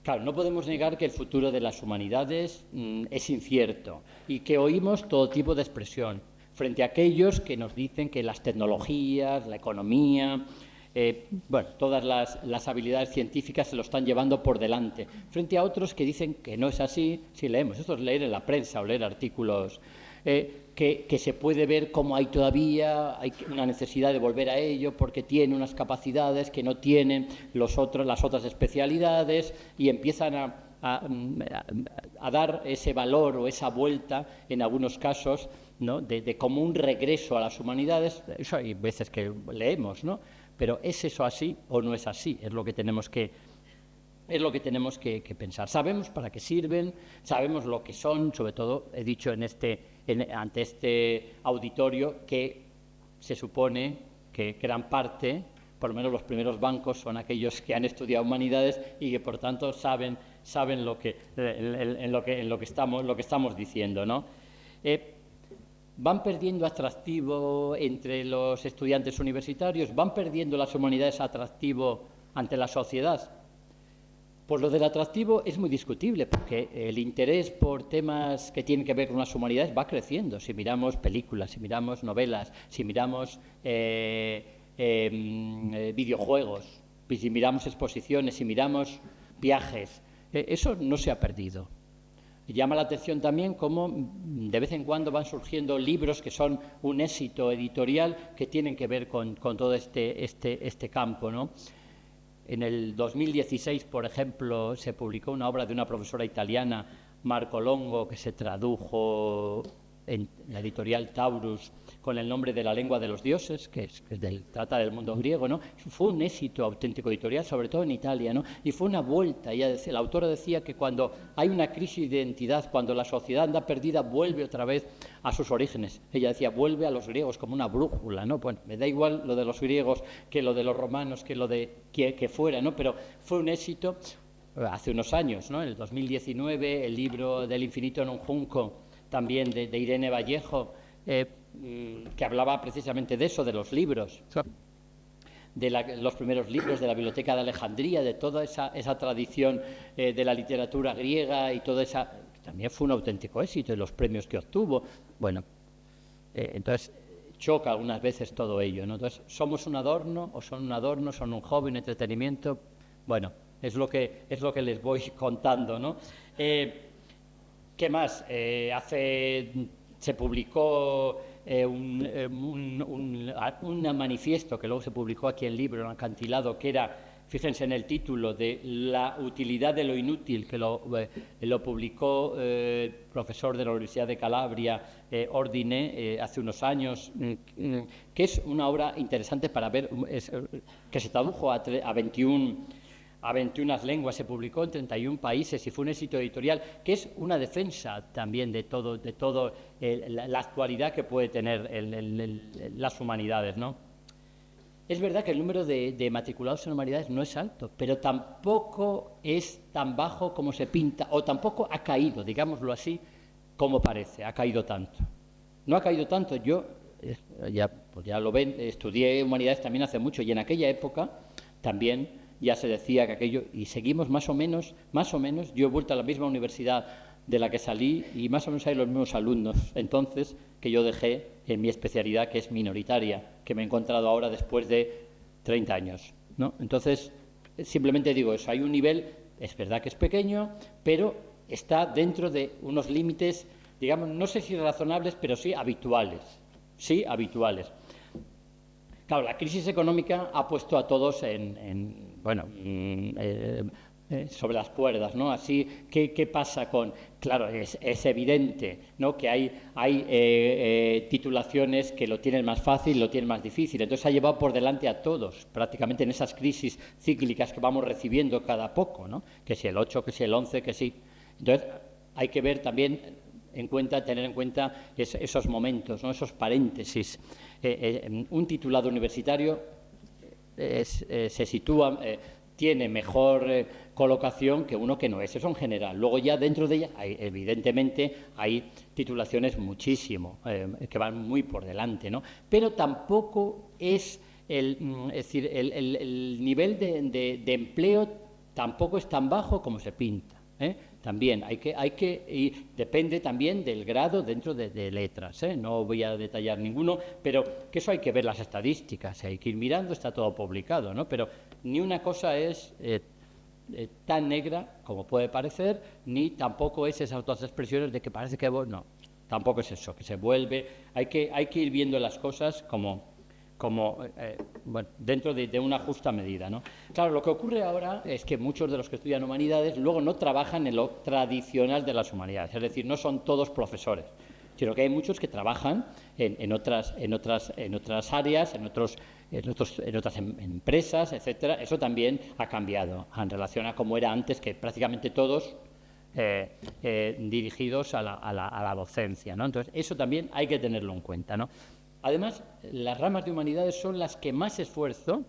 Claro, no podemos negar que el futuro de las humanidades es incierto y que oímos todo tipo de expresión frente a aquellos que nos dicen que las tecnologías, la economía, bueno, todas las habilidades científicas se lo están llevando por delante, frente a otros que dicen que no es así. Si leemos, esto es leer en la prensa o leer artículos, que se puede ver cómo hay todavía una necesidad de volver a ello porque tiene unas capacidades que no tienen las otras especialidades, y empiezan a dar ese valor o esa vuelta en algunos casos, ¿no? de como un regreso a las humanidades. Eso hay veces que leemos, ¿no? Pero ¿es eso así o no es así? Es lo que tenemos que pensar. Sabemos para qué sirven, sabemos lo que son. Sobre todo, he dicho ante este auditorio que se supone que gran parte, por lo menos los primeros bancos, son aquellos que han estudiado humanidades y que por tanto saben en lo que estamos diciendo, ¿no? Van perdiendo atractivo entre los estudiantes universitarios, van perdiendo las humanidades atractivo ante la sociedad. Pues lo del atractivo es muy discutible, porque el interés por temas que tienen que ver con las humanidades va creciendo. Si miramos películas, si miramos novelas, si miramos videojuegos, si miramos exposiciones, si miramos viajes, eso no se ha perdido. Llama la atención también cómo de vez en cuando van surgiendo libros que son un éxito editorial que tienen que ver con todo este campo, ¿no? En el 2016, por ejemplo, se publicó una obra de una profesora italiana, Marco Longo, que se tradujo en la editorial Taurus con el nombre de La lengua de los dioses, que trata del mundo griego, ¿no? Fue un éxito auténtico editorial, sobre todo en Italia, ¿no? Y fue una vuelta. La autora decía que cuando hay una crisis de identidad, cuando la sociedad anda perdida, vuelve otra vez a sus orígenes. Ella decía, vuelve a los griegos como una brújula, ¿no? Bueno, me da igual lo de los griegos que lo de los romanos, que lo de que fuera, ¿no? Pero fue un éxito hace unos años, ¿no? En el 2019, el libro del infinito en un junco, también de Irene Vallejo, que hablaba precisamente de eso, de los libros, de los primeros libros de la Biblioteca de Alejandría, de toda esa tradición de la literatura griega, y toda esa, también fue un auténtico éxito, y los premios que obtuvo. Bueno, entonces choca algunas veces todo ello, ¿no? Entonces, ¿somos un adorno o son un adorno, son un hobby, un entretenimiento? Bueno, es lo que les voy contando, ¿no? ¿Qué más? Se publicó un manifiesto que luego se publicó aquí en libro, en Acantilado, que era, fíjense en el título, de la utilidad de lo inútil, que lo publicó el profesor de la Universidad de Calabria, Ordine, hace unos años, que es una obra interesante para ver, que se tradujo a 21 lenguas, se publicó en 31 países y fue un éxito editorial, que es una defensa también de todo la actualidad que puede tener las humanidades, ¿no? Es verdad que el número de matriculados en humanidades no es alto, pero tampoco es tan bajo como se pinta, o tampoco ha caído, digámoslo así, como parece, ha caído tanto. No ha caído tanto. Yo, ya lo ven, estudié humanidades también hace mucho, y en aquella época también ya se decía que aquello, y seguimos más o menos, yo he vuelto a la misma universidad de la que salí, y más o menos hay los mismos alumnos entonces que yo dejé en mi especialidad, que es minoritaria, que me he encontrado ahora después de 30 años, ¿no? Entonces, simplemente digo eso, hay un nivel, es verdad que es pequeño, pero está dentro de unos límites, digamos, no sé si razonables, pero sí habituales. Claro, la crisis económica ha puesto a todos sobre las cuerdas, ¿no? Así, ¿qué pasa con...? Claro, es evidente, ¿no?, que hay titulaciones que lo tienen más fácil, lo tienen más difícil. Entonces ha llevado por delante a todos, prácticamente en esas crisis cíclicas que vamos recibiendo cada poco, ¿no? Que si el 8, que si el 11, que sí. Entonces hay que ver también tener en cuenta esos momentos, ¿no?, esos paréntesis. Un titulado universitario se sitúa, tiene mejor colocación que uno que no es, eso en general. Luego ya dentro de ella, evidentemente, hay titulaciones muchísimo, que van muy por delante, ¿no? Pero tampoco es el nivel de empleo tampoco es tan bajo como se pinta. También y depende también del grado dentro de letras, no voy a detallar ninguno, pero que eso hay que ver las estadísticas, hay que ir mirando, está todo publicado, ¿no? Pero ni una cosa es tan negra como puede parecer, ni tampoco es esas dos expresiones de que parece que no, tampoco es eso, que se vuelve, hay que ir viendo las cosas como dentro de una justa medida, ¿no? Claro, lo que ocurre ahora es que muchos de los que estudian humanidades luego no trabajan en lo tradicional de las humanidades, es decir, no son todos profesores, sino que hay muchos que trabajan en otras áreas, en otras empresas, etcétera. Eso también ha cambiado en relación a cómo era antes, que prácticamente todos dirigidos a la docencia, ¿no? Entonces, eso también hay que tenerlo en cuenta, ¿no? Además, las ramas de humanidades son las que más esfuerzo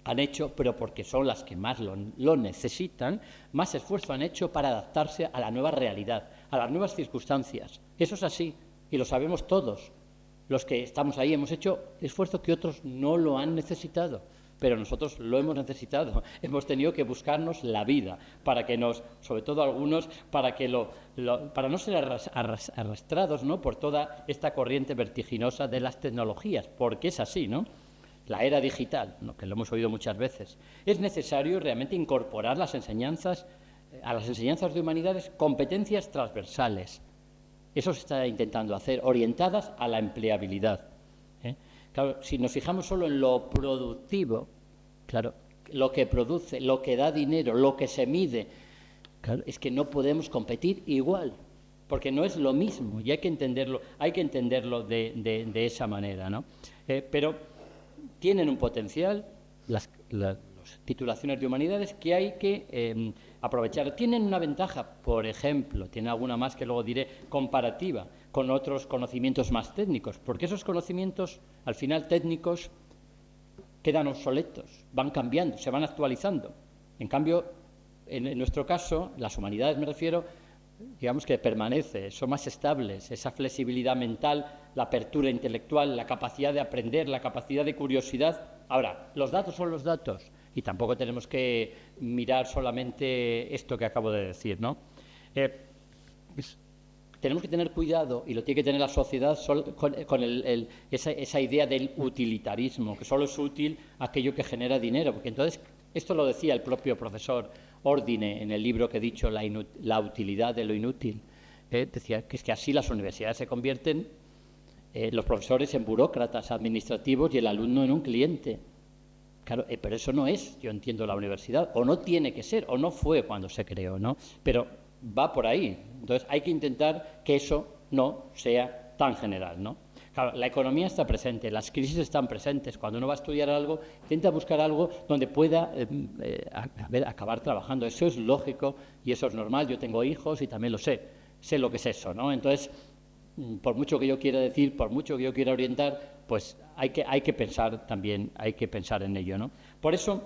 han hecho, pero porque son las que más lo necesitan, más esfuerzo han hecho para adaptarse a la nueva realidad, a las nuevas circunstancias. Eso es así, y lo sabemos todos. Los que estamos ahí hemos hecho esfuerzo que otros no lo han necesitado, pero nosotros lo hemos necesitado. Hemos tenido que buscarnos la vida para que sobre todo algunos, para no ser arrastrados, ¿no?, por toda esta corriente vertiginosa de las tecnologías, porque es así, ¿no? La era digital, ¿no?, que lo hemos oído muchas veces. Es necesario realmente incorporar a las enseñanzas de humanidades competencias transversales. Eso se está intentando hacer, orientadas a la empleabilidad. Claro, si nos fijamos solo en lo productivo, claro, lo que produce, lo que da dinero, lo que se mide, claro, es que no podemos competir igual, porque no es lo mismo y hay que entenderlo de esa manera, ¿no? Pero tienen un potencial las titulaciones de humanidades que hay que aprovechar. Tienen una ventaja, por ejemplo, tienen alguna más que luego diré, comparativa con otros conocimientos más técnicos, porque esos conocimientos, al final técnicos, quedan obsoletos, van cambiando, se van actualizando. En cambio, en nuestro caso, las humanidades me refiero, digamos que permanece, son más estables, esa flexibilidad mental, la apertura intelectual, la capacidad de aprender, la capacidad de curiosidad. Ahora, los datos son los datos y tampoco tenemos que mirar solamente esto que acabo de decir, ¿no? Tenemos que tener cuidado, y lo tiene que tener la sociedad, con esa idea del utilitarismo, que solo es útil aquello que genera dinero, porque entonces, esto lo decía el propio profesor Ordine en el libro que he dicho, La utilidad de lo inútil, decía que es que así las universidades se convierten, los profesores en burócratas administrativos y el alumno en un cliente. Claro, pero eso no es, yo entiendo, la universidad, o no tiene que ser, o no fue cuando se creó, ¿no? Pero va por ahí. Entonces hay que intentar que eso no sea tan general, ¿no? Claro, la economía está presente, las crisis están presentes. Cuando uno va a estudiar algo, intenta buscar algo donde pueda acabar trabajando. Eso es lógico y eso es normal. Yo tengo hijos y también lo sé lo que es eso, ¿no? Entonces, por mucho que yo quiera decir, por mucho que yo quiera orientar, pues hay que pensar también, hay que pensar en ello, ¿no? Por eso,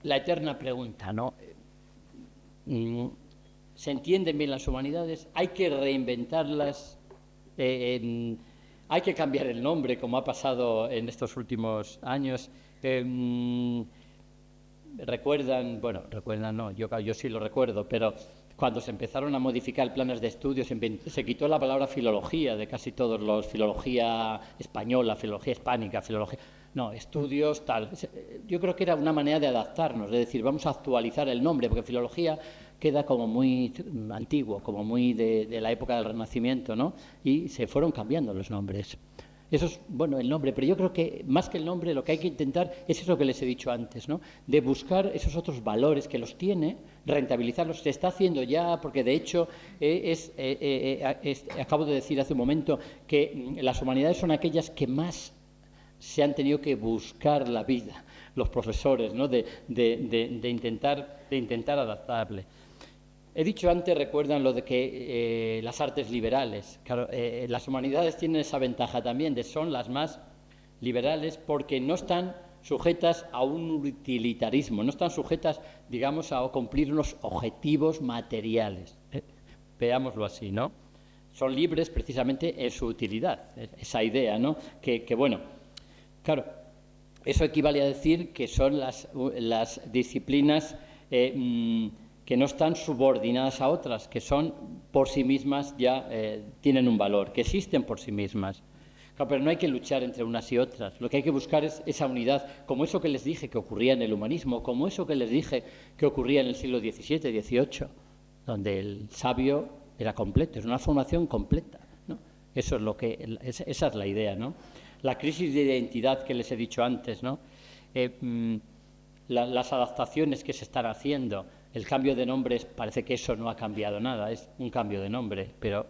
la eterna pregunta, ¿no? ¿Se entienden bien las humanidades? ¿Hay que reinventarlas? ¿Hay que cambiar el nombre, como ha pasado en estos últimos años? ¿Recuerdan? Bueno, recuerdan no, yo sí lo recuerdo, pero cuando se empezaron a modificar planes de estudios, se quitó la palabra filología de casi todos los, filología española, filología hispánica, filología... No, estudios, tal. Yo creo que era una manera de adaptarnos, de decir, vamos a actualizar el nombre, porque filología queda como muy antiguo, como muy de la época del Renacimiento, ¿no? Y se fueron cambiando los nombres. Eso es, bueno, el nombre, pero yo creo que más que el nombre lo que hay que intentar es eso que les he dicho antes, ¿no? De buscar esos otros valores que los tiene, rentabilizarlos. Se está haciendo ya, porque de hecho acabo de decir hace un momento que las humanidades son aquellas que más se han tenido que buscar la vida, los profesores, ¿no? de intentar adaptarle. He dicho antes, recuerdan lo de que las artes liberales, claro, las humanidades tienen esa ventaja también, son las más liberales porque no están sujetas a un utilitarismo, no están sujetas, digamos, a cumplir unos objetivos materiales. Veámoslo así, ¿no? Son libres precisamente en su utilidad, esa idea, ¿no? Que bueno, claro, eso equivale a decir que son las disciplinas que no están subordinadas a otras, que son por sí mismas ya tienen un valor, que existen por sí mismas. Claro, pero no hay que luchar entre unas y otras. Lo que hay que buscar es esa unidad, como eso que les dije que ocurría en el humanismo, como eso que les dije que ocurría en el siglo XVII, XVIII, donde el sabio era completo, es una formación completa, ¿no? Eso es lo que, esa es la idea, ¿no? La crisis de identidad que les he dicho antes, ¿no? Las adaptaciones que se están haciendo, el cambio de nombres, parece que eso no ha cambiado nada, es un cambio de nombre, pero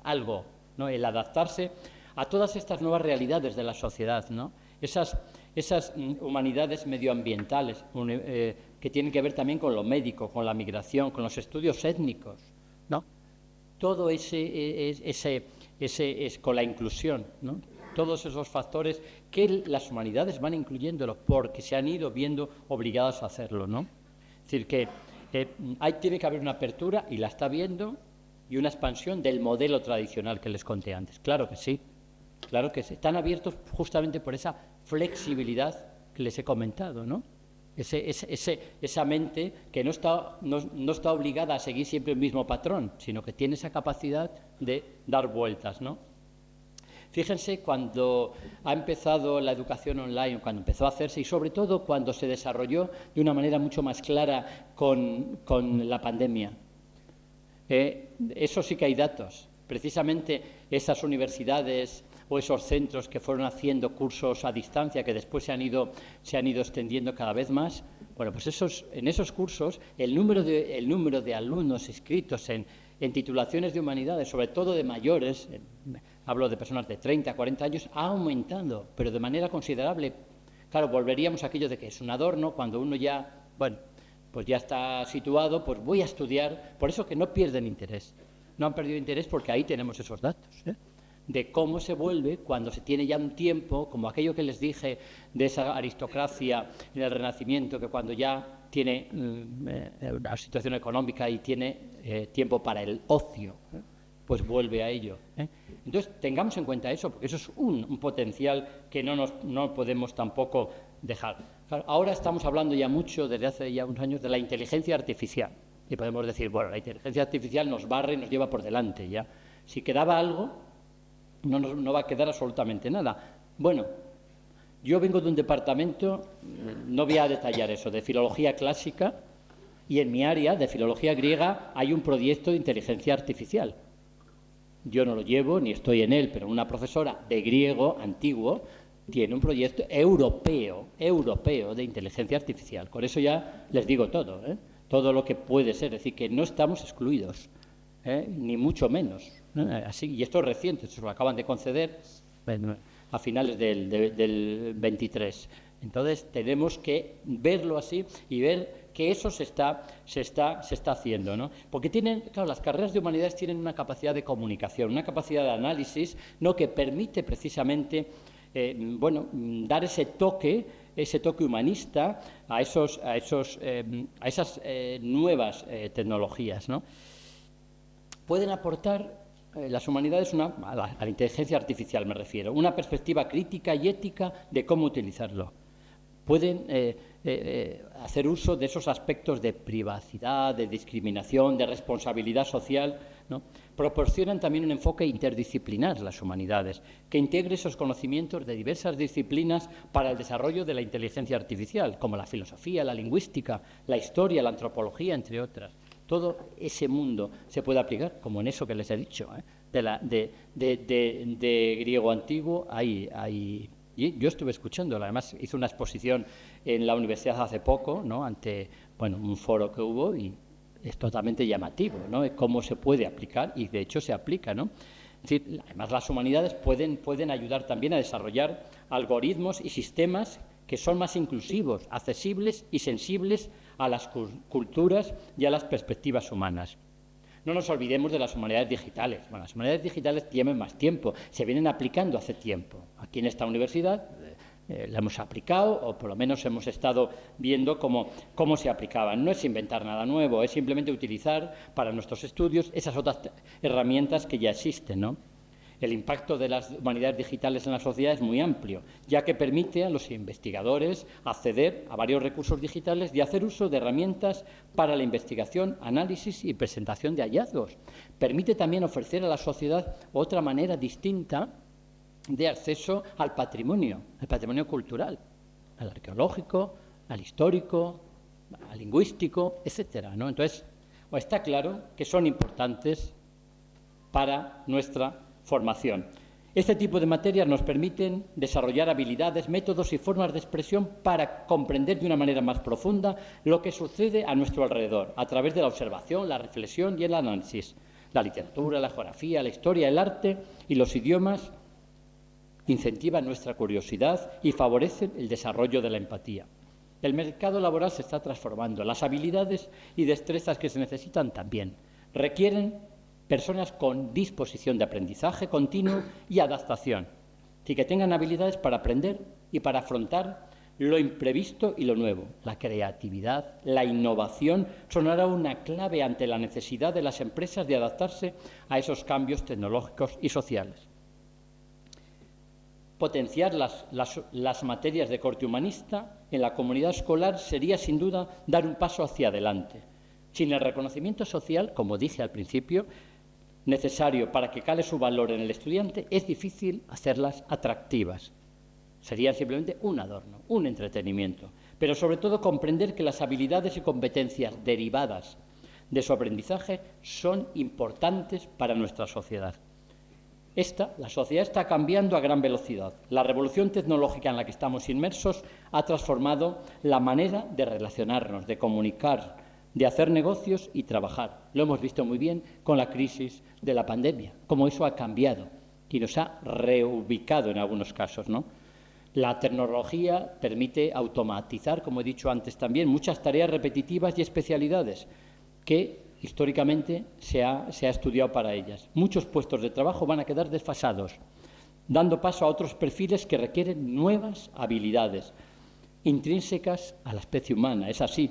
algo, ¿no? El adaptarse a todas estas nuevas realidades de la sociedad, ¿no? Esas humanidades medioambientales que tienen que ver también con lo médico, con la migración, con los estudios étnicos, ¿no? Todo ese con la inclusión, ¿no? Todos esos factores que las humanidades van incluyéndolo porque se han ido viendo obligadas a hacerlo, ¿no? Es decir, que tiene que haber una apertura, y la está viendo, y una expansión del modelo tradicional que les conté antes. Claro que sí, claro que sí. Están abiertos justamente por esa flexibilidad que les he comentado, ¿no? Esa mente que no está obligada a seguir siempre el mismo patrón, sino que tiene esa capacidad de dar vueltas, ¿no? Fíjense cuando ha empezado la educación online, cuando empezó a hacerse, y sobre todo cuando se desarrolló de una manera mucho más clara con la pandemia. Eso sí que hay datos. Precisamente esas universidades o esos centros que fueron haciendo cursos a distancia, que después se han ido extendiendo cada vez más, bueno, pues en esos cursos el número de alumnos inscritos en titulaciones de humanidades, sobre todo de mayores, hablo de personas de 30, 40 años, ha aumentado, pero de manera considerable. Claro, volveríamos a aquello de que es un adorno, cuando uno ya, bueno, pues ya está situado, pues voy a estudiar, por eso que no pierden interés. No han perdido interés porque ahí tenemos esos datos, de cómo se vuelve cuando se tiene ya un tiempo, como aquello que les dije de esa aristocracia en el Renacimiento, que cuando ya tiene una situación económica y tiene tiempo para el ocio, pues vuelve a ello. Entonces, tengamos en cuenta eso, porque eso es un potencial que no podemos tampoco dejar. Claro, ahora estamos hablando ya mucho, desde hace ya unos años, de la inteligencia artificial. Y podemos decir, bueno, la inteligencia artificial nos barre y nos lleva por delante ya. Si quedaba algo, no va a quedar absolutamente nada. Bueno, yo vengo de un departamento, no voy a detallar eso, de filología clásica, y en mi área de filología griega hay un proyecto de inteligencia artificial. Yo no lo llevo, ni estoy en él, pero una profesora de griego antiguo tiene un proyecto europeo de inteligencia artificial. Con eso ya les digo todo, todo lo que puede ser. Es decir, que no estamos excluidos, ni mucho menos. Así, y esto es reciente, se lo acaban de conceder a finales del 23. Entonces tenemos que verlo así y ver que eso se está haciendo, ¿no? Porque claro, las carreras de humanidades tienen una capacidad de comunicación, una capacidad de análisis, ¿no?, que permite precisamente dar ese toque humanista a esas nuevas tecnologías, ¿no? Pueden aportar las humanidades a la inteligencia artificial, me refiero, una perspectiva crítica y ética de cómo utilizarlo. Pueden hacer uso de esos aspectos de privacidad, de discriminación, de responsabilidad social, ¿no? Proporcionan también un enfoque interdisciplinar las humanidades, que integre esos conocimientos de diversas disciplinas para el desarrollo de la inteligencia artificial, como la filosofía, la lingüística, la historia, la antropología, entre otras. Todo ese mundo se puede aplicar, como en eso que les he dicho, de griego antiguo. Y yo estuve escuchándolo, además hice una exposición en la universidad hace poco, ¿no?, ante un foro que hubo, y es totalmente llamativo, ¿no?, cómo se puede aplicar, y de hecho se aplica, ¿no? Es decir, además las humanidades pueden ayudar también a desarrollar algoritmos y sistemas que son más inclusivos, accesibles y sensibles a las culturas y a las perspectivas humanas. No nos olvidemos de las humanidades digitales. Bueno, las humanidades digitales tienen más tiempo, se vienen aplicando hace tiempo. Aquí en esta universidad la hemos aplicado, o por lo menos hemos estado viendo cómo se aplicaban. No es inventar nada nuevo, es simplemente utilizar para nuestros estudios esas otras herramientas que ya existen, ¿no? El impacto de las humanidades digitales en la sociedad es muy amplio, ya que permite a los investigadores acceder a varios recursos digitales y hacer uso de herramientas para la investigación, análisis y presentación de hallazgos. Permite también ofrecer a la sociedad otra manera distinta de acceso al patrimonio cultural, al arqueológico, al histórico, al lingüístico, etcétera, ¿no? Entonces, está claro que son importantes para nuestra formación. Este tipo de materias nos permiten desarrollar habilidades, métodos y formas de expresión para comprender de una manera más profunda lo que sucede a nuestro alrededor, a través de la observación, la reflexión y el análisis. La literatura, la geografía, la historia, el arte y los idiomas incentivan nuestra curiosidad y favorecen el desarrollo de la empatía. El mercado laboral se está transformando. Las habilidades y destrezas que se necesitan también requieren personas con disposición de aprendizaje continuo y adaptación, y que tengan habilidades para aprender y para afrontar lo imprevisto y lo nuevo. La creatividad, la innovación son ahora una clave ante la necesidad de las empresas de adaptarse a esos cambios tecnológicos y sociales. Potenciar las materias de corte humanista en la comunidad escolar sería, sin duda, dar un paso hacia adelante. Sin el reconocimiento social, como dije al principio, necesario para que cale su valor en el estudiante, es difícil hacerlas atractivas. Serían simplemente un adorno, un entretenimiento. Pero, sobre todo, comprender que las habilidades y competencias derivadas de su aprendizaje son importantes para nuestra sociedad. La sociedad está cambiando a gran velocidad. La revolución tecnológica en la que estamos inmersos ha transformado la manera de relacionarnos, de comunicar, de hacer negocios y trabajar. Lo hemos visto muy bien con la crisis de la pandemia, cómo eso ha cambiado y nos ha reubicado en algunos casos, ¿no? La tecnología permite automatizar, como he dicho antes también, muchas tareas repetitivas y especialidades que históricamente se ha estudiado para ellas. Muchos puestos de trabajo van a quedar desfasados, dando paso a otros perfiles que requieren nuevas habilidades intrínsecas a la especie humana. Es así,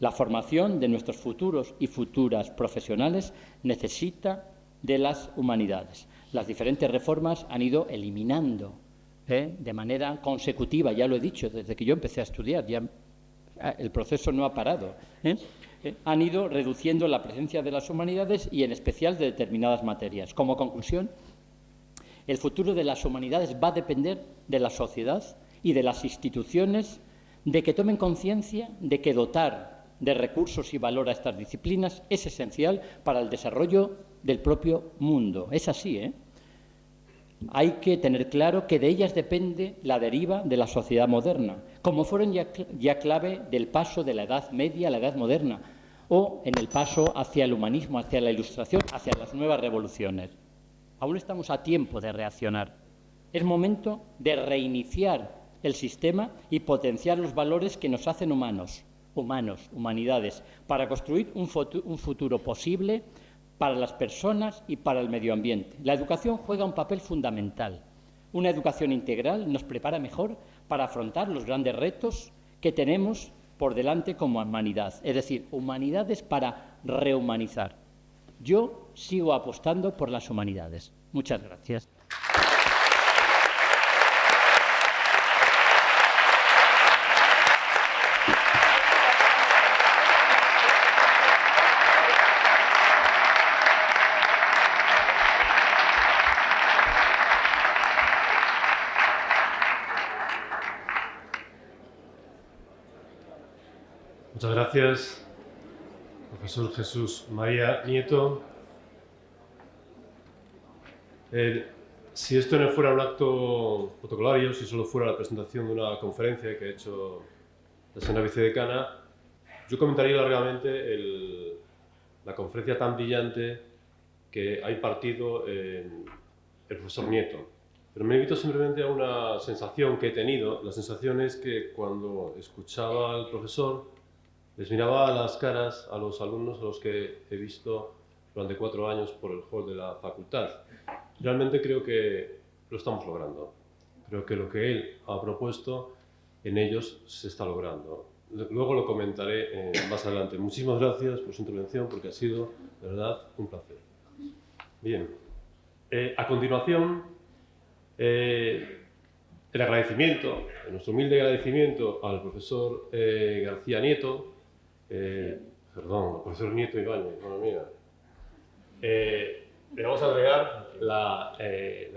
la formación de nuestros futuros y futuras profesionales necesita de las humanidades. Las diferentes reformas han ido eliminando de manera consecutiva, ya lo he dicho, desde que yo empecé a estudiar, ya el proceso no ha parado, han ido reduciendo la presencia de las humanidades y en especial de determinadas materias. Como conclusión, el futuro de las humanidades va a depender de la sociedad y de las instituciones de que tomen conciencia de que dotar de recursos y valor a estas disciplinas es esencial para el desarrollo del propio mundo. Es así, Hay que tener claro que de ellas depende la deriva de la sociedad moderna, como fueron ya clave del paso de la Edad Media a la Edad Moderna, o en el paso hacia el humanismo, hacia la Ilustración, hacia las nuevas revoluciones. Aún estamos a tiempo de reaccionar. Es momento de reiniciar el sistema y potenciar los valores que nos hacen humanidades, para construir un futuro posible para las personas y para el medio ambiente. La educación juega un papel fundamental. Una educación integral nos prepara mejor para afrontar los grandes retos que tenemos por delante como humanidad, es decir, humanidades para rehumanizar. Yo sigo apostando por las humanidades. Muchas gracias. Muchas gracias, profesor Jesús María Nieto. Si esto no fuera un acto protocolario, si solo fuera la presentación de una conferencia que ha hecho la señora vicedecana, yo comentaría largamente la conferencia tan brillante que ha impartido el profesor Nieto. Pero me invito simplemente a una sensación que he tenido. La sensación es que cuando escuchaba al profesor, les miraba a las caras a los alumnos a los que he visto durante 4 años por el hall de la facultad. Realmente creo que lo estamos logrando. Creo que lo que él ha propuesto en ellos se está logrando. Luego lo comentaré más adelante. Muchísimas gracias por su intervención, porque ha sido, de verdad, un placer. Bien. A continuación, el agradecimiento, nuestro humilde agradecimiento al profesor García Nieto, perdón, al profesor Nieto Ibáñez, madre mía. Le vamos a entregar la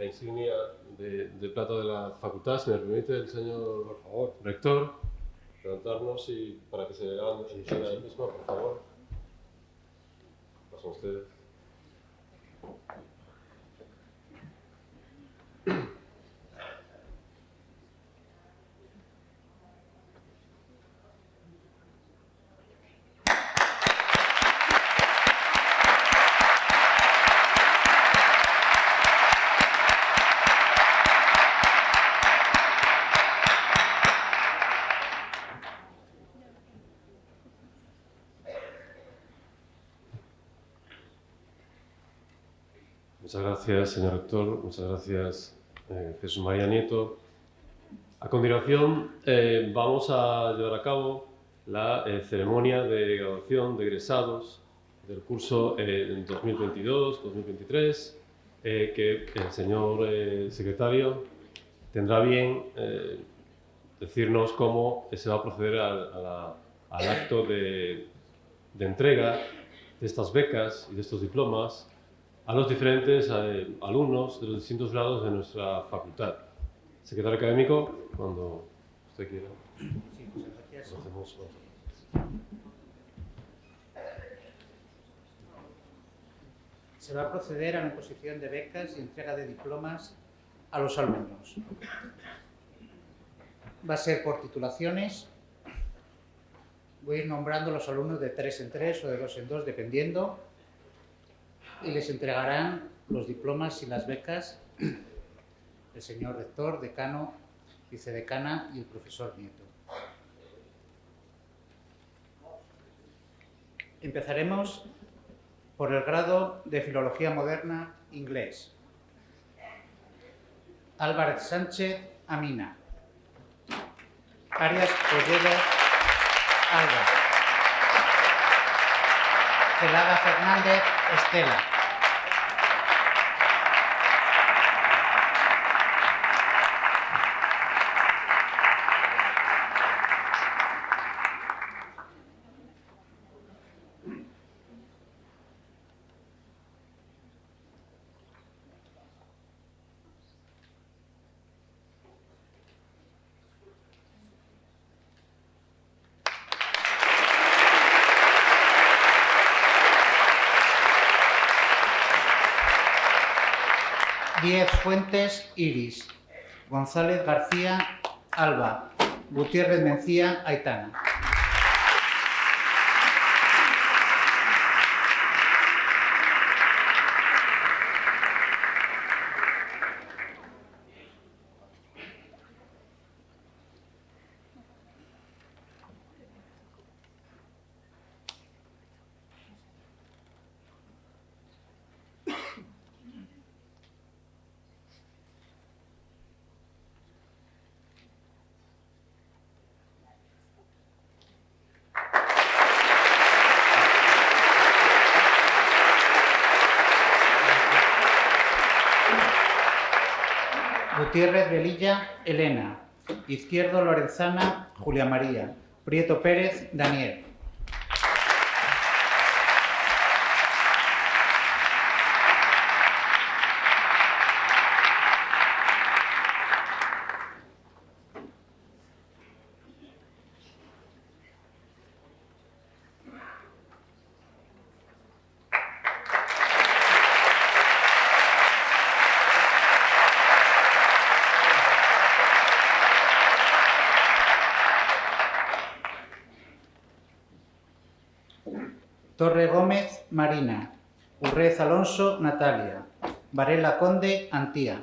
insignia de plata de la facultad, si me permite el señor, por favor, rector, levantarnos y para que se le hagan la misma, por favor. Pasan ustedes. Muchas gracias, señor rector. Muchas gracias, Jesús María Nieto. A continuación, vamos a llevar a cabo la ceremonia de graduación de egresados del curso 2022-2023, que el señor secretario tendrá bien decirnos cómo se va a proceder al acto de entrega de estas becas y de estos diplomas a los diferentes alumnos de los distintos grados de nuestra facultad. Secretario académico, cuando usted quiera. Sí, muchas gracias. Lo hacemos. Se va a proceder a la imposición de becas y entrega de diplomas a los alumnos. Va a ser por titulaciones. Voy a ir nombrando a los alumnos de 3 en 3 o de 2 en 2, dependiendo, y les entregarán los diplomas y las becas el señor rector, decano, vicedecana y el profesor Nieto. Empezaremos por el grado de Filología Moderna Inglés. Álvarez Sánchez Amina. Arias Polledo Alba. Celaga Fernández Estela. Díez Fuentes Iris. González García Alba. Gutiérrez Mencía Aitana. Gutiérrez Velilla Elena. Izquierdo Lorenzana Julia María. Prieto Pérez Daniel. Torre Gómez Marina. Urrez Alonso Natalia. Varela Conde Antía.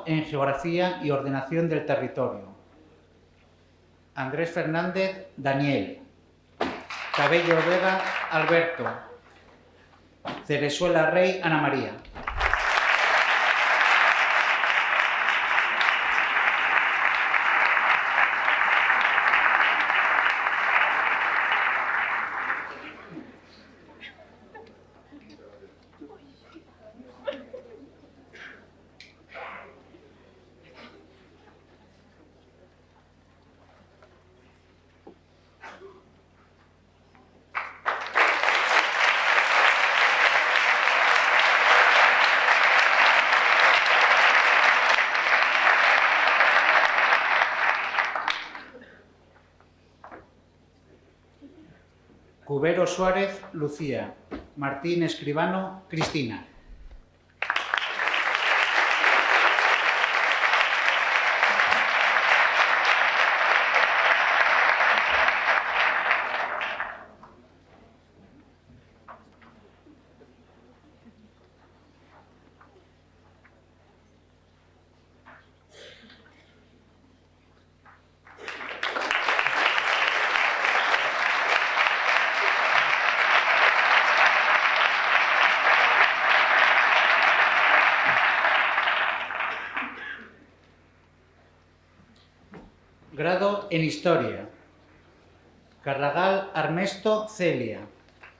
grado en Geografía y Ordenación del Territorio. Andrés Fernández Daniel. Cabello Vega Alberto. Cerezuela Rey Ana María. Cubero Suárez Lucía. Martín Escribano Cristina. Grado en Historia. Carragal Armesto Celia.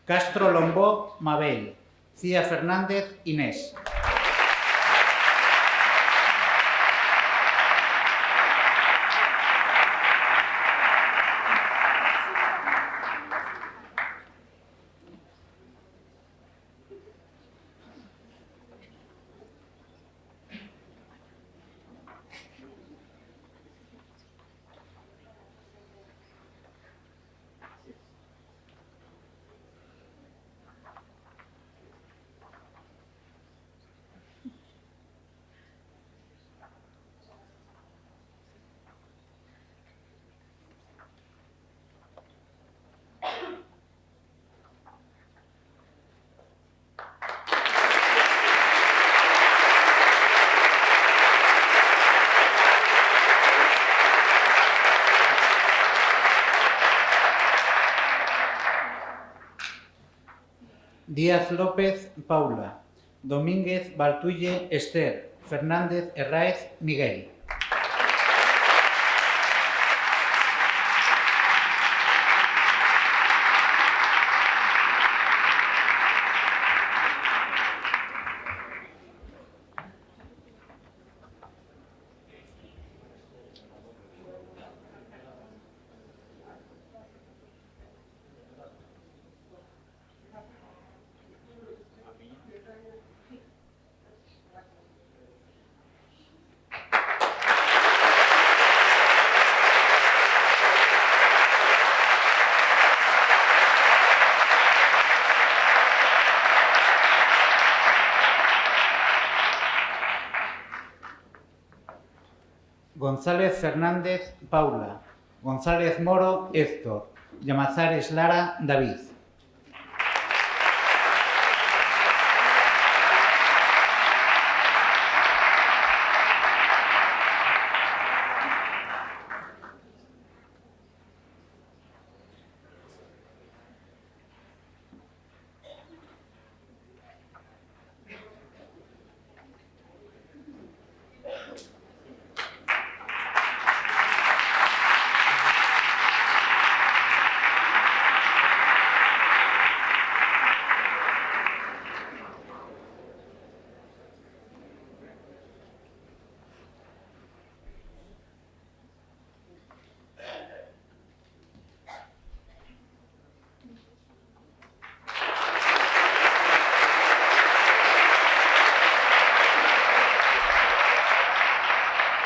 Castro Lombó Mabel. Cía Fernández Inés. Díaz López Paula. Domínguez Baltulle Esther. Fernández Herráez Miguel. González Fernández Paula. González Moro Héctor. Llamazares Lara David.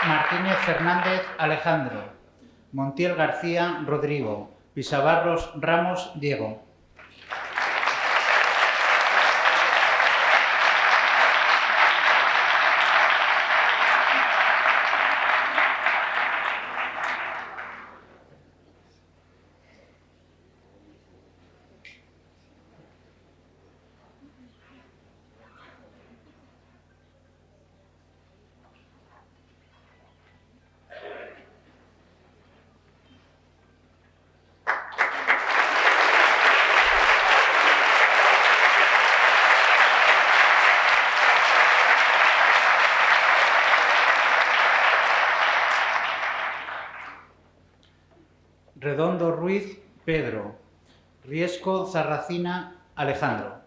Martínez Fernández Alejandro. Montiel García Rodrigo. Pisabarros Ramos Diego. Redondo Ruiz Pedro, Riesco Zarracina Alejandro.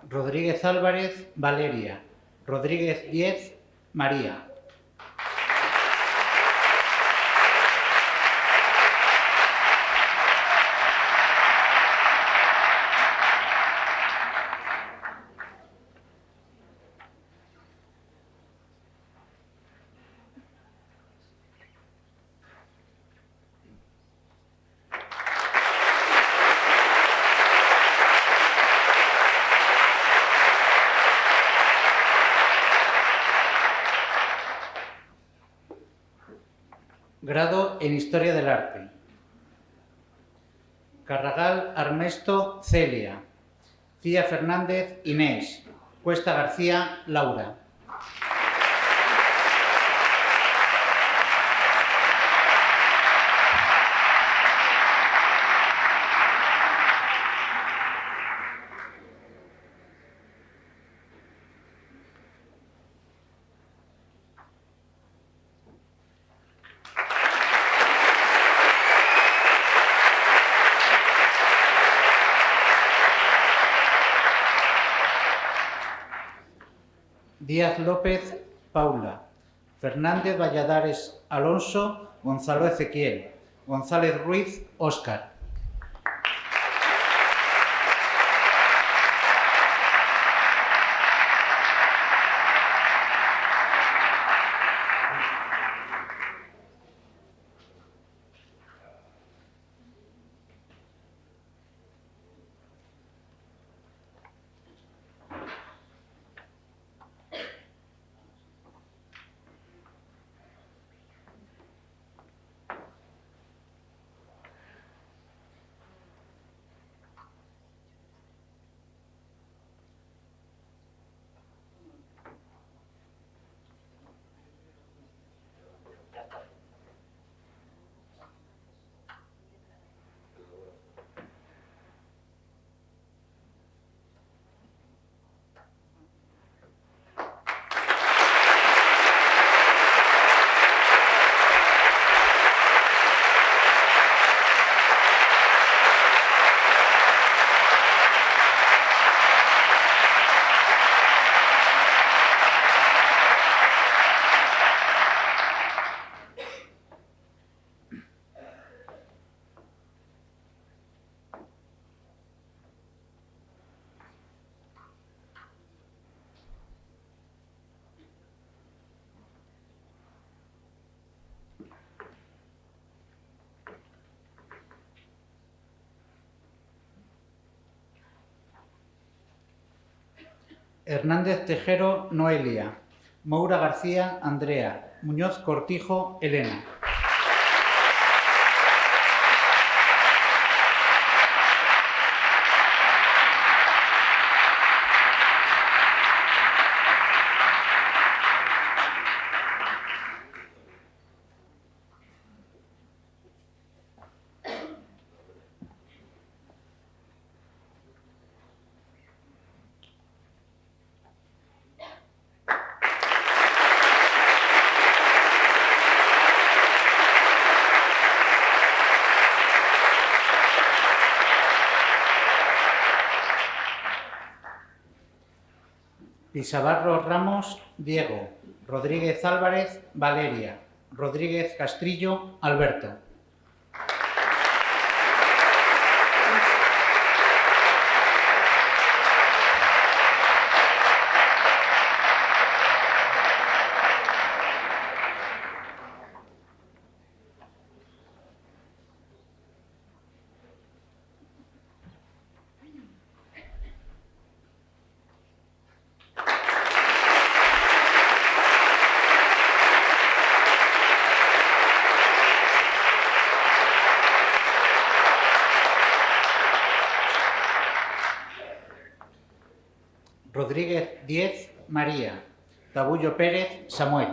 Rodríguez Álvarez Valeria, Rodríguez Diez María. Grado en Historia del Arte. Carragal Armesto Celia, Cía Fernández Inés, Cuesta García Laura. Díaz López Paula, Fernández Valladares Alonso, Gonzalo Ezequiel, González Ruiz Óscar. Hernández Tejero Noelia, Moura García Andrea, Muñoz Cortijo Elena. Pisabarro Ramos Diego, Rodríguez Álvarez Valeria, Rodríguez Castrillo Alberto. Rodríguez Díez, María. Tabullo Pérez, Samuel.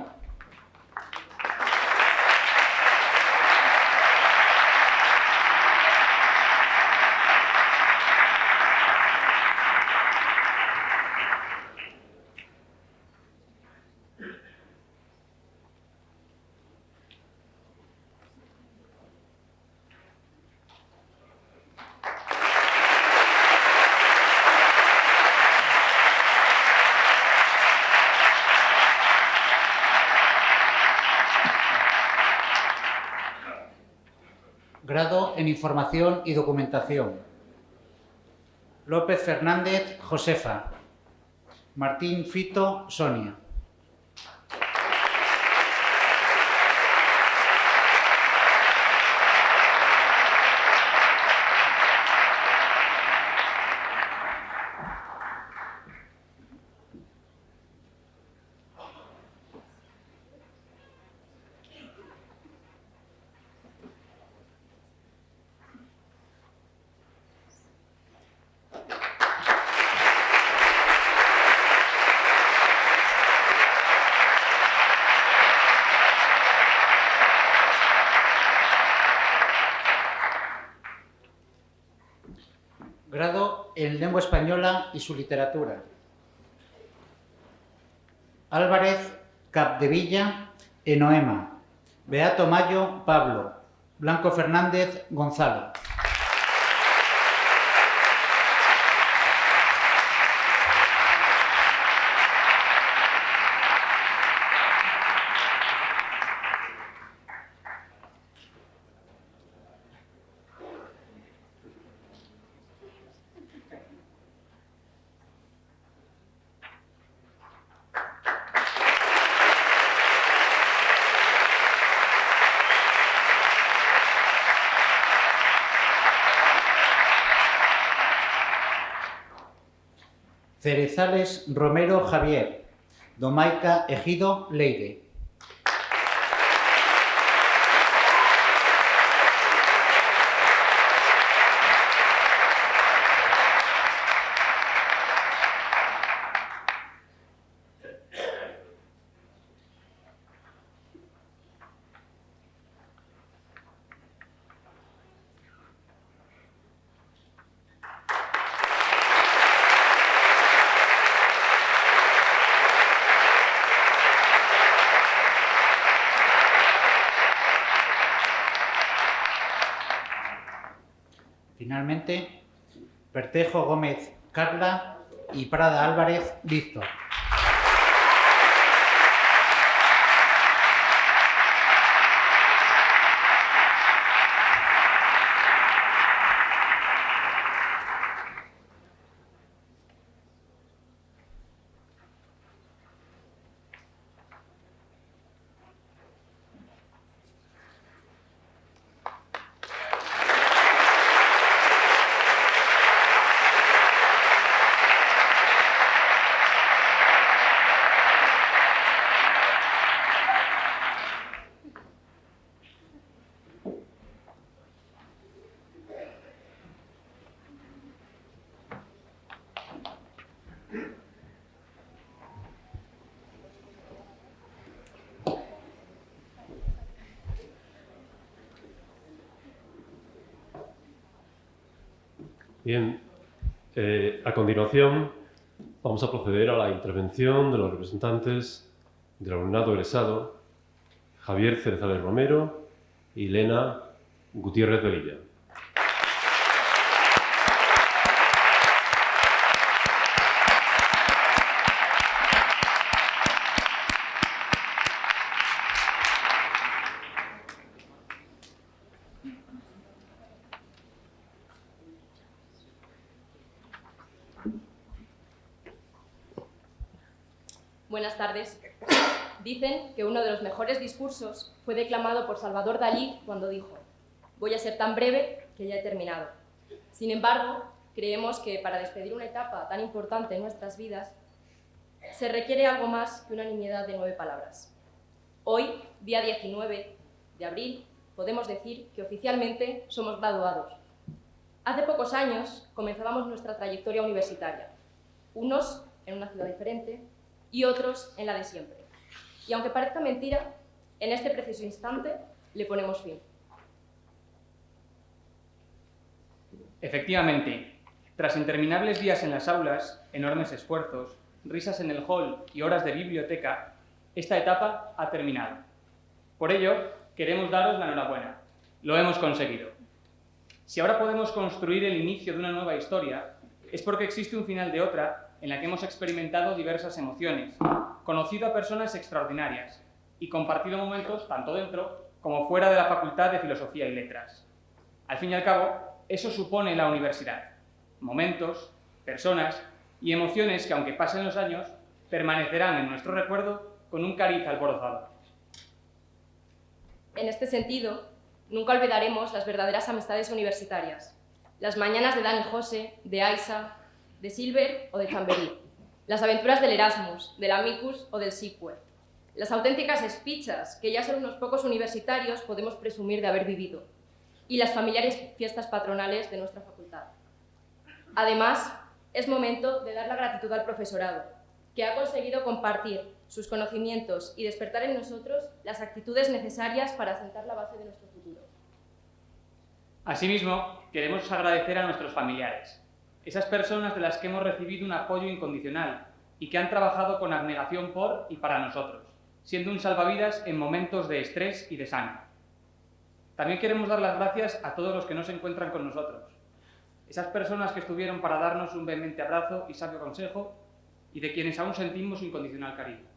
Grado en Información y Documentación. López Fernández, Josefa. Martín Fito, Sonia. Grado en Lengua Española y su literatura. Álvarez Capdevilla, Enoema. Beato Mayo, Pablo. Blanco Fernández, Gonzalo. Cerezales Romero Javier. Domaica Ejido Leire. Finalmente, Pertejo Gómez Carla y Prada Álvarez Víctor. Bien, a continuación vamos a proceder a la intervención de los representantes del alumnado egresado, Javier Cerezales Romero y Lena Gutiérrez Velilla. Buenas tardes. Dicen que uno de los mejores discursos fue declamado por Salvador Dalí cuando dijo: «Voy a ser tan breve que ya he terminado». Sin embargo, creemos que para despedir una etapa tan importante en nuestras vidas se requiere algo más que una nimiedad de 9 palabras. Hoy, día 19 de abril, podemos decir que oficialmente somos graduados. Hace pocos años comenzábamos nuestra trayectoria universitaria, unos en una ciudad diferente y otros en la de siempre. Y aunque parezca mentira, en este preciso instante le ponemos fin. Efectivamente, tras interminables días en las aulas, enormes esfuerzos, risas en el hall y horas de biblioteca, esta etapa ha terminado. Por ello, queremos daros la enhorabuena. Lo hemos conseguido. Si ahora podemos construir el inicio de una nueva historia, es porque existe un final de otra en la que hemos experimentado diversas emociones, conocido a personas extraordinarias y compartido momentos tanto dentro como fuera de la Facultad de Filosofía y Letras. Al fin y al cabo, eso supone la universidad. Momentos, personas y emociones que, aunque pasen los años, permanecerán en nuestro recuerdo con un cariz alborozado. En este sentido, nunca olvidaremos las verdaderas amistades universitarias, las mañanas de Dan y José, de Aisa, de Silver o de Chamberí, las aventuras del Erasmus, del Amicus o del Sicue, las auténticas espichas que ya solo unos pocos universitarios podemos presumir de haber vivido, y las familiares fiestas patronales de nuestra facultad. Además, es momento de dar la gratitud al profesorado, que ha conseguido compartir sus conocimientos y despertar en nosotros las actitudes necesarias para sentar la base de nuestro futuro. Asimismo, queremos agradecer a nuestros familiares, esas personas de las que hemos recibido un apoyo incondicional y que han trabajado con abnegación por y para nosotros, siendo un salvavidas en momentos de estrés y desánimo. También queremos dar las gracias a todos los que no se encuentran con nosotros, esas personas que estuvieron para darnos un vehemente abrazo y sabio consejo y de quienes aún sentimos incondicional cariño.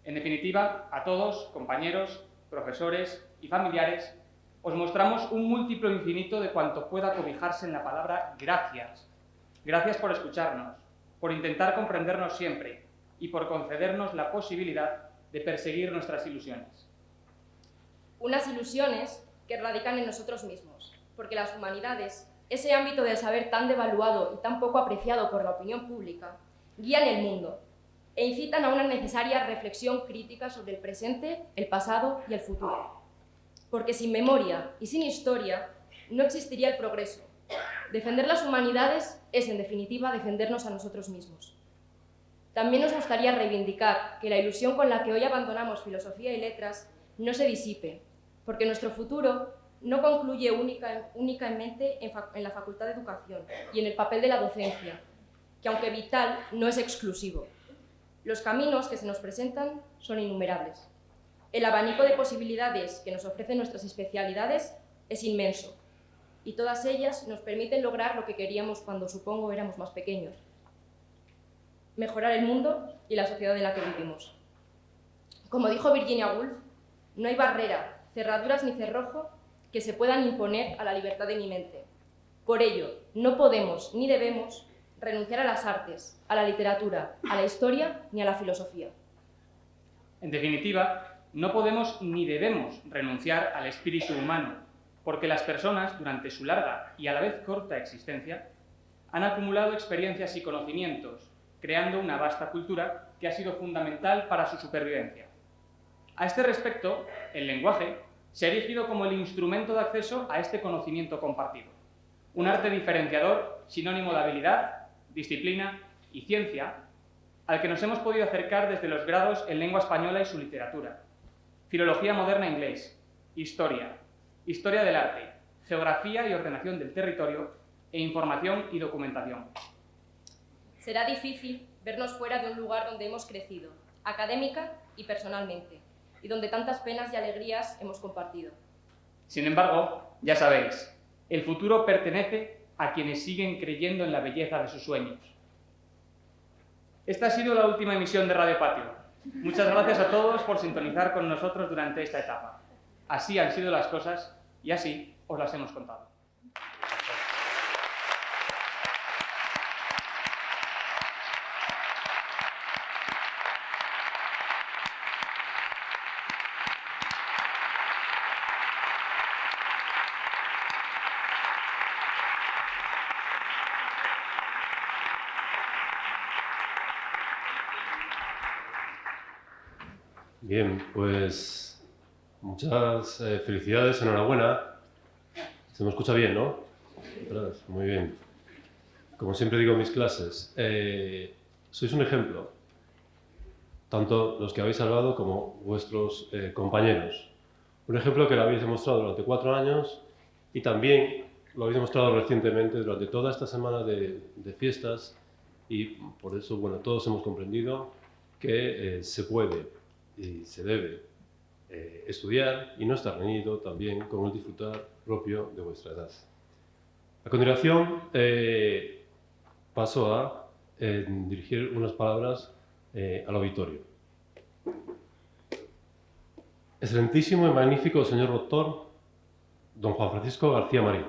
En definitiva, a todos, compañeros, profesores y familiares, os mostramos un múltiplo infinito de cuanto pueda cobijarse en la palabra gracias. Gracias por escucharnos, por intentar comprendernos siempre y por concedernos la posibilidad de perseguir nuestras ilusiones. Unas ilusiones que radican en nosotros mismos, porque las humanidades, ese ámbito del saber tan devaluado y tan poco apreciado por la opinión pública, guían el mundo e incitan a una necesaria reflexión crítica sobre el presente, el pasado y el futuro. Porque sin memoria y sin historia no existiría el progreso. Defender las humanidades es, en definitiva, defendernos a nosotros mismos. También nos gustaría reivindicar que la ilusión con la que hoy abandonamos filosofía y letras no se disipe, porque nuestro futuro no concluye únicamente en la Facultad de Educación y en el papel de la docencia, que aunque vital, no es exclusivo. Los caminos que se nos presentan son innumerables. El abanico de posibilidades que nos ofrecen nuestras especialidades es inmenso, y todas ellas nos permiten lograr lo que queríamos cuando, supongo, éramos más pequeños: mejorar el mundo y la sociedad en la que vivimos. Como dijo Virginia Woolf, no hay barrera, cerraduras ni cerrojo que se puedan imponer a la libertad de mi mente. Por ello, no podemos ni debemos renunciar a las artes, a la literatura, a la historia ni a la filosofía. En definitiva, no podemos ni debemos renunciar al espíritu humano, porque las personas, durante su larga y a la vez corta existencia, han acumulado experiencias y conocimientos, creando una vasta cultura que ha sido fundamental para su supervivencia. A este respecto, el lenguaje se ha erigido como el instrumento de acceso a este conocimiento compartido, un arte diferenciador, sinónimo de habilidad, disciplina y ciencia, al que nos hemos podido acercar desde los grados en lengua española y su literatura, filología moderna inglés, historia, historia del arte, geografía y ordenación del territorio e información y documentación. Será difícil vernos fuera de un lugar donde hemos crecido, académica y personalmente, y donde tantas penas y alegrías hemos compartido. Sin embargo, ya sabéis, el futuro pertenece a quienes siguen creyendo en la belleza de sus sueños. Esta ha sido la última emisión de Radio Patio. Muchas gracias a todos por sintonizar con nosotros durante esta etapa. Así han sido las cosas y así os las hemos contado. Bien, pues muchas felicidades, enhorabuena. Se me escucha bien, ¿no? Muy bien. Como siempre digo en mis clases, sois un ejemplo, tanto los que habéis hablado como vuestros compañeros. Un ejemplo que lo habéis demostrado durante 4 años y también lo habéis demostrado recientemente durante toda esta semana de fiestas, y por eso, bueno, todos hemos comprendido que se puede y se debe estudiar y no estar reñido también con el disfrutar propio de vuestra edad. A continuación, paso a dirigir unas palabras al auditorio. Excelentísimo y magnífico señor doctor don Juan Francisco García Marín.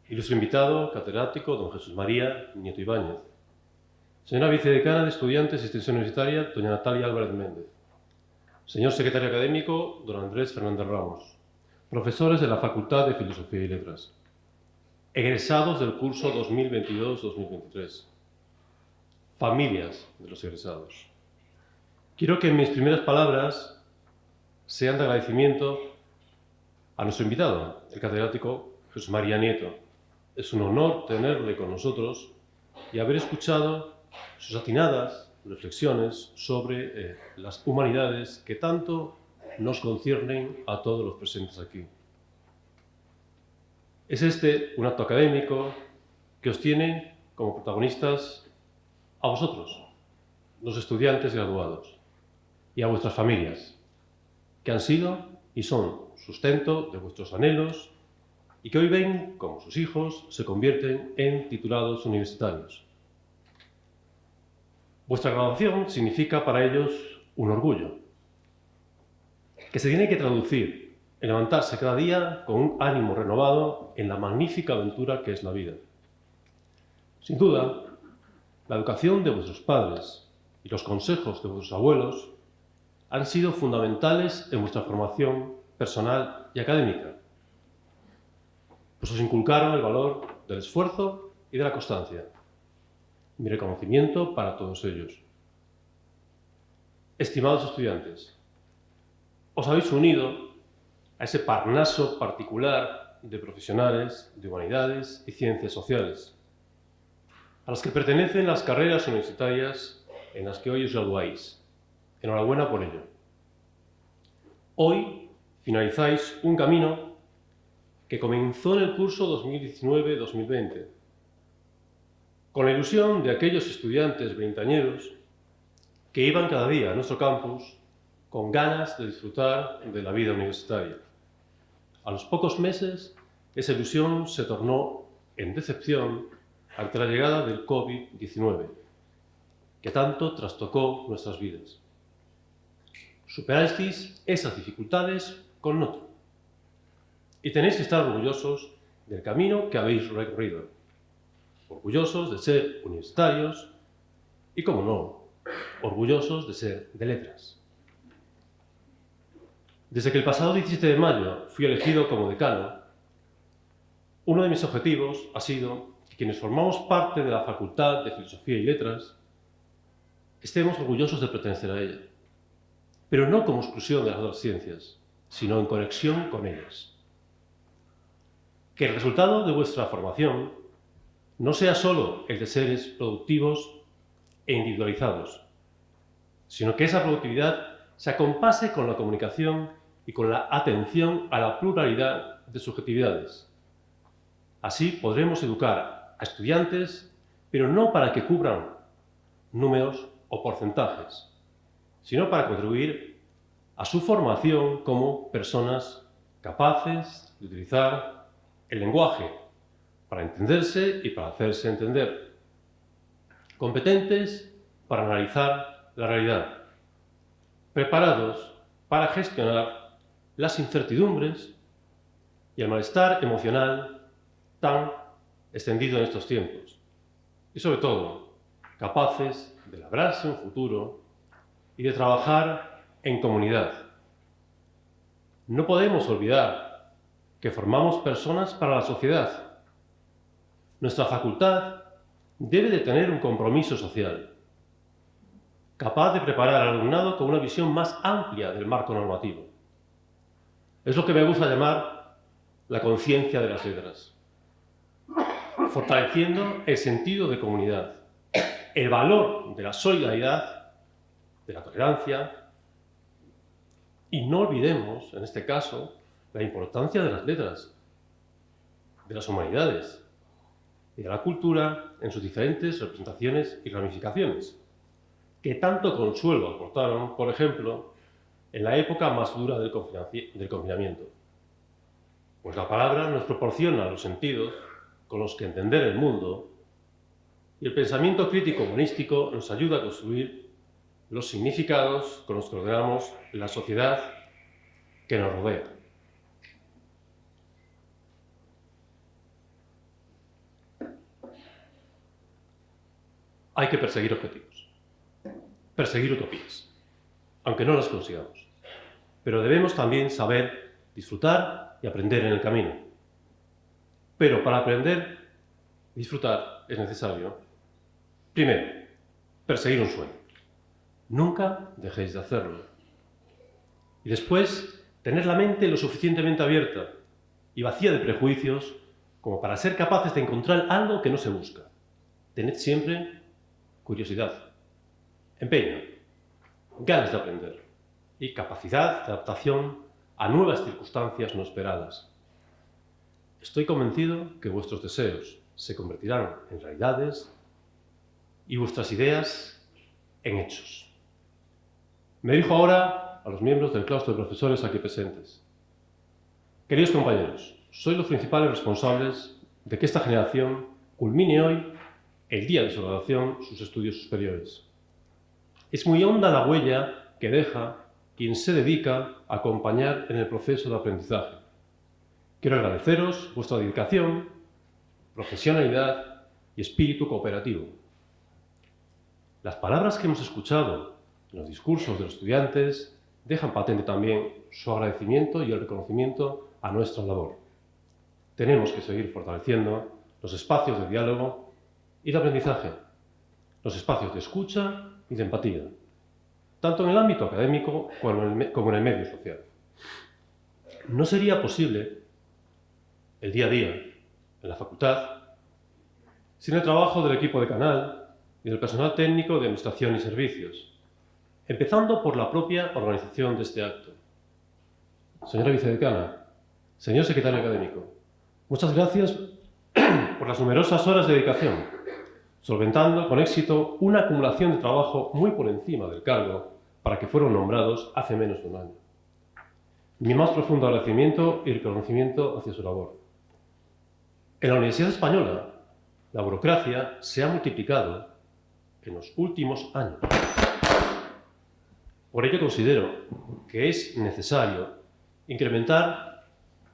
Ilustre invitado, catedrático, don Jesús María Nieto Ibáñez. Señora vicedecana de Estudiantes y Extensión Universitaria, doña Natalia Álvarez Méndez. Señor secretario académico, don Andrés Fernández Ramos. Profesores de la Facultad de Filosofía y Letras. Egresados del curso 2022-2023. Familias de los egresados. Quiero que mis primeras palabras sean de agradecimiento a nuestro invitado, el catedrático Jesús María Nieto. Es un honor tenerle con nosotros y haber escuchado sus atinadas reflexiones sobre las humanidades que tanto nos conciernen a todos los presentes aquí. Es este un acto académico que os tiene como protagonistas a vosotros, los estudiantes graduados, y a vuestras familias, que han sido y son sustento de vuestros anhelos y que hoy ven cómo sus hijos se convierten en titulados universitarios. Vuestra graduación significa para ellos un orgullo, que se tiene que traducir en levantarse cada día con un ánimo renovado en la magnífica aventura que es la vida. Sin duda, la educación de vuestros padres y los consejos de vuestros abuelos han sido fundamentales en vuestra formación personal y académica, pues os inculcaron el valor del esfuerzo y de la constancia. Mi reconocimiento para todos ellos. Estimados estudiantes, os habéis unido a ese parnaso particular de profesionales de humanidades y ciencias sociales, a las que pertenecen las carreras universitarias en las que hoy os graduáis. Enhorabuena por ello. Hoy finalizáis un camino que comenzó en el curso 2019-2020, con la ilusión de aquellos estudiantes veinteañeros que iban cada día a nuestro campus con ganas de disfrutar de la vida universitaria. A los pocos meses, esa ilusión se tornó en decepción ante la llegada del COVID-19, que tanto trastocó nuestras vidas. Superasteis esas dificultades con nota y tenéis que estar orgullosos del camino que habéis recorrido, orgullosos de ser universitarios y, como no, orgullosos de ser de letras. Desde que el pasado 17 de mayo fui elegido como decano, uno de mis objetivos ha sido que quienes formamos parte de la Facultad de Filosofía y Letras estemos orgullosos de pertenecer a ella, pero no como exclusión de las otras ciencias, sino en conexión con ellas. Que el resultado de vuestra formación no sea solo el de seres productivos e individualizados, sino que esa productividad se acompase con la comunicación y con la atención a la pluralidad de subjetividades. Así podremos educar a estudiantes, pero no para que cubran números o porcentajes, sino para contribuir a su formación como personas capaces de utilizar el lenguaje para entenderse y para hacerse entender, competentes para analizar la realidad, preparados para gestionar las incertidumbres y el malestar emocional tan extendido en estos tiempos, y sobre todo, capaces de labrarse un futuro y de trabajar en comunidad. No podemos olvidar que formamos personas para la sociedad. Nuestra facultad debe de tener un compromiso social, capaz de preparar al alumnado con una visión más amplia del marco normativo. Es lo que me gusta llamar la conciencia de las letras, fortaleciendo el sentido de comunidad, el valor de la solidaridad, de la tolerancia, y no olvidemos, en este caso, la importancia de las letras, de las humanidades y de la cultura en sus diferentes representaciones y ramificaciones, que tanto consuelo aportaron, por ejemplo, en la época más dura del confinamiento. Pues la palabra nos proporciona los sentidos con los que entender el mundo y el pensamiento crítico humanístico nos ayuda a construir los significados con los que ordenamos la sociedad que nos rodea. Hay que perseguir objetivos, perseguir utopías, aunque no las consigamos. Pero debemos también saber disfrutar y aprender en el camino. Pero para aprender y disfrutar es necesario, primero, perseguir un sueño. Nunca dejéis de hacerlo. Y después, tener la mente lo suficientemente abierta y vacía de prejuicios como para ser capaces de encontrar algo que no se busca. Tened siempre curiosidad, empeño, ganas de aprender y capacidad de adaptación a nuevas circunstancias no esperadas. Estoy convencido que vuestros deseos se convertirán en realidades y vuestras ideas en hechos. Me dirijo ahora a los miembros del claustro de profesores aquí presentes. Queridos compañeros, sois los principales responsables de que esta generación culmine hoy, el día de su graduación, sus estudios superiores. Es muy honda la huella que deja quien se dedica a acompañar en el proceso de aprendizaje. Quiero agradeceros vuestra dedicación, profesionalidad y espíritu cooperativo. Las palabras que hemos escuchado en los discursos de los estudiantes dejan patente también su agradecimiento y el reconocimiento a nuestra labor. Tenemos que seguir fortaleciendo los espacios de diálogo y de aprendizaje, los espacios de escucha y de empatía, tanto en el ámbito académico como en el medio social. No sería posible el día a día en la facultad sin el trabajo del equipo de canal y del personal técnico de administración y servicios, empezando por la propia organización de este acto. Señora vicedecana, señor secretario académico, muchas gracias por las numerosas horas de dedicación, solventando con éxito una acumulación de trabajo muy por encima del cargo para que fueron nombrados hace menos de un año. Mi más profundo agradecimiento y reconocimiento hacia su labor. En la Universidad Española, la burocracia se ha multiplicado en los últimos años. Por ello considero que es necesario incrementar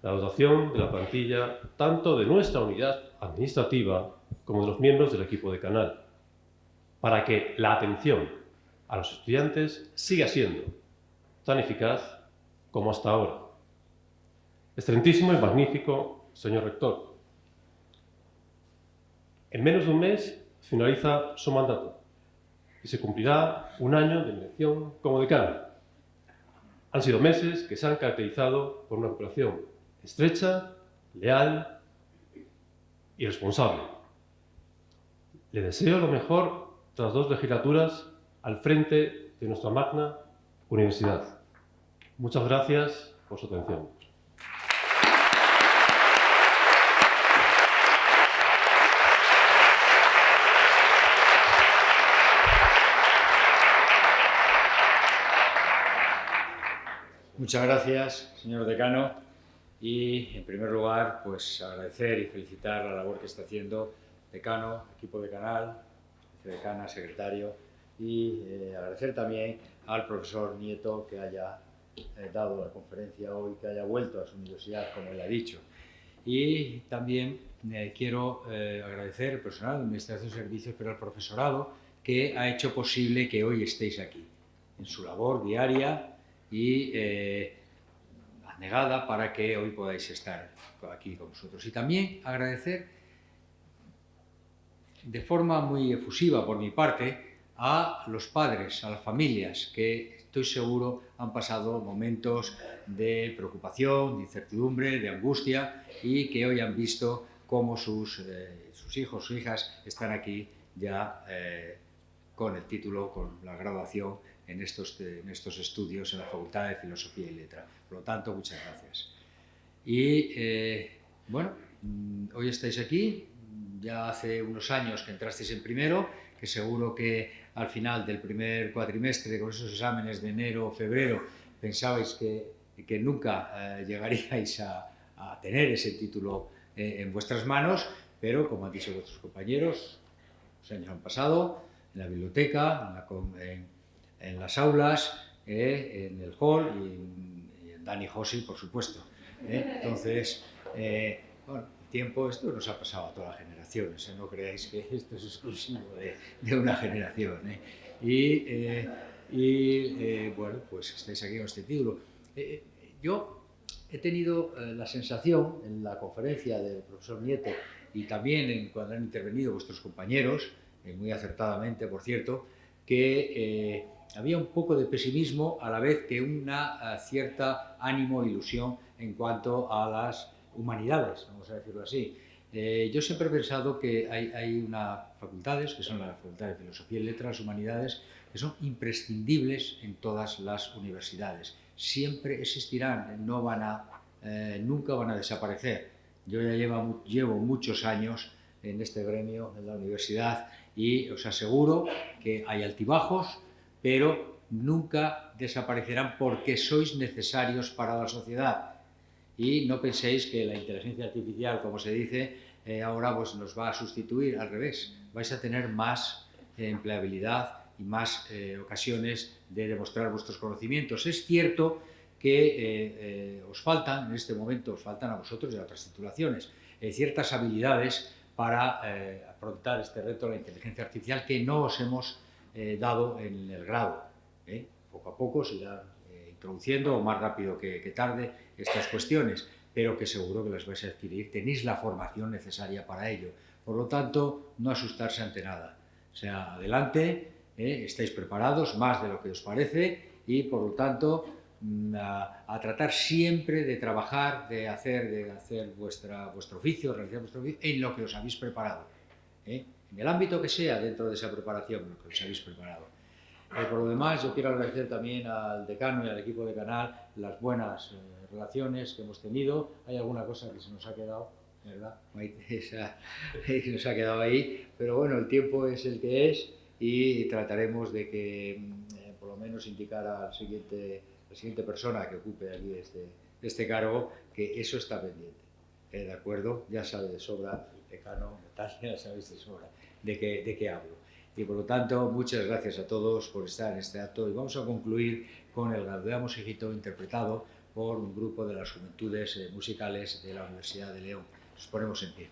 la dotación de la plantilla tanto de nuestra unidad administrativa como de los miembros del equipo de canal, para que la atención a los estudiantes siga siendo tan eficaz como hasta ahora. Excelentísimo y magnífico señor rector, en menos de un mes finaliza su mandato y se cumplirá un año de elección como decano. Han sido meses que se han caracterizado por una cooperación estrecha, leal y responsable. Le deseo lo mejor tras 2 legislaturas al frente de nuestra magna universidad. Muchas gracias por su atención. Muchas gracias, señor decano. Y, en primer lugar, pues agradecer y felicitar la labor que está haciendo decano, equipo de canal, vicedecana, secretario, y agradecer también al profesor Nieto que haya dado la conferencia hoy, que haya vuelto a su universidad, como él ha dicho. Y también quiero agradecer al personal de Administración de Servicios, pero al profesorado que ha hecho posible que hoy estéis aquí, en su labor diaria y abnegada para que hoy podáis estar aquí con nosotros. Y también agradecer de forma muy efusiva por mi parte a los padres, a las familias, que estoy seguro han pasado momentos de preocupación, de incertidumbre, de angustia y que hoy han visto cómo sus hijos, sus hijas están aquí ya con el título, con la graduación en estos estudios en la Facultad de Filosofía y Letras. Por lo tanto, muchas gracias. Y bueno, hoy estáis aquí, ya hace unos años que entrasteis en primero, que seguro que al final del primer cuatrimestre, con esos exámenes de enero o febrero, pensabais que nunca llegaríais a tener ese título en vuestras manos, pero como han dicho vuestros compañeros, los años han pasado, en la biblioteca, en las aulas, en el hall y en Dani Hossi, por supuesto. Entonces, bueno, el tiempo, esto nos ha pasado a todas las generaciones, no creáis que esto es exclusivo de una generación. Bueno, pues estáis aquí con este título. Yo he tenido la sensación en la conferencia del profesor Nieto y también cuando han intervenido vuestros compañeros, muy acertadamente, por cierto, que había un poco de pesimismo a la vez que una cierta ánimo e ilusión en cuanto a las humanidades, vamos a decirlo así. Yo siempre he pensado que hay unas facultades, que son la Facultad de Filosofía y Letras, humanidades, que son imprescindibles en todas las universidades. Siempre existirán, nunca van a desaparecer. Yo ya llevo muchos años en este gremio, en la universidad, y os aseguro que hay altibajos, pero nunca desaparecerán porque sois necesarios para la sociedad. Y no penséis que la inteligencia artificial, como se dice, ahora pues nos va a sustituir, al revés. Vais a tener más empleabilidad y más ocasiones de demostrar vuestros conocimientos. Es cierto que os faltan, en este momento os faltan a vosotros y a otras titulaciones, ciertas habilidades para afrontar este reto de la inteligencia artificial que no os hemos dado en el grado. Poco a poco se irán introduciendo, o más rápido que tarde, estas cuestiones, pero que seguro que las vais a adquirir. Tenéis la formación necesaria para ello. Por lo tanto, no asustarse ante nada. O sea, adelante, estáis preparados, más de lo que os parece, y por lo tanto, a tratar siempre de trabajar, de hacer vuestro oficio, realizar vuestro oficio en lo que os habéis preparado. En el ámbito que sea, dentro de esa preparación, lo que os habéis preparado. Por lo demás, yo quiero agradecer también al decano y al equipo decanal las buenas relaciones que hemos tenido. Hay alguna cosa que se nos ha quedado, ¿verdad? Se nos ha quedado ahí, pero bueno, el tiempo es el que es y trataremos de que por lo menos indicar a la siguiente persona que ocupe aquí este cargo que eso está pendiente. ¿De acuerdo? Ya sabe de sobra el decano, Natalia, ya sabéis de sobra de qué hablo. Y por lo tanto, muchas gracias a todos por estar en este acto y vamos a concluir con el Gaudeamus Igitur interpretado por un grupo de las juventudes musicales de la Universidad de León. Nos ponemos en pie.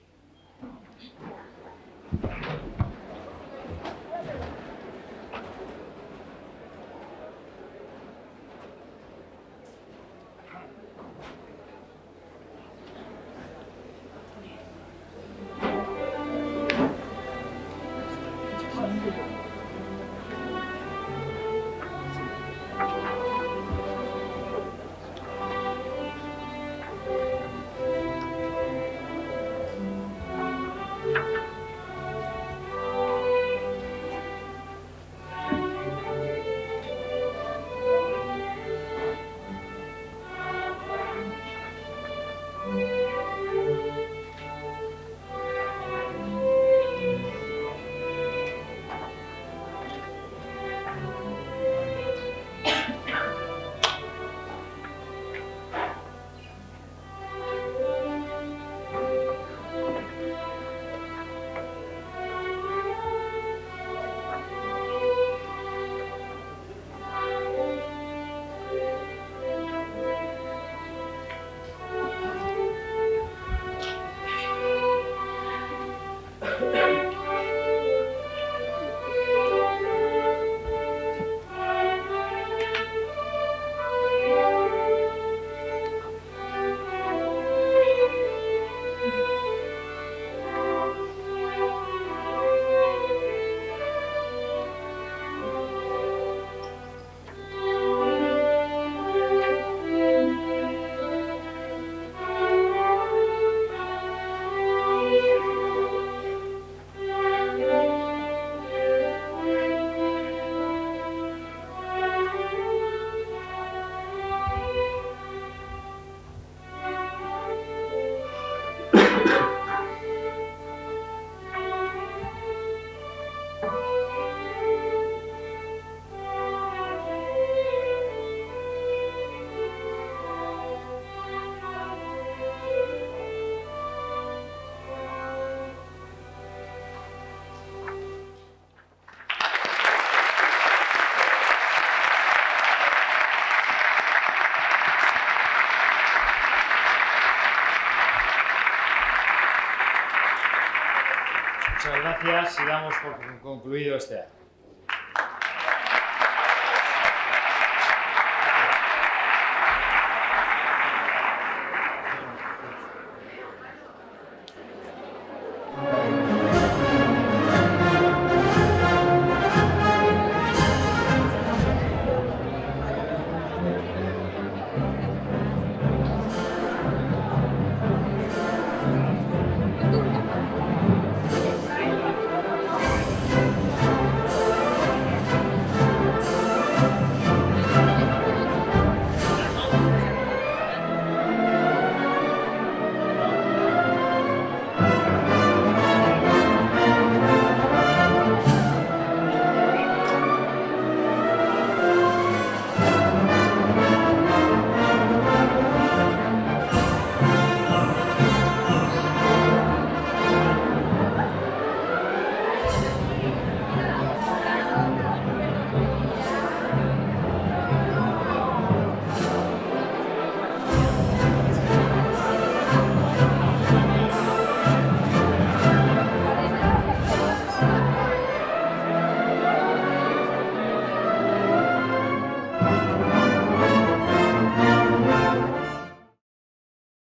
Muchas gracias y damos por concluido este acto.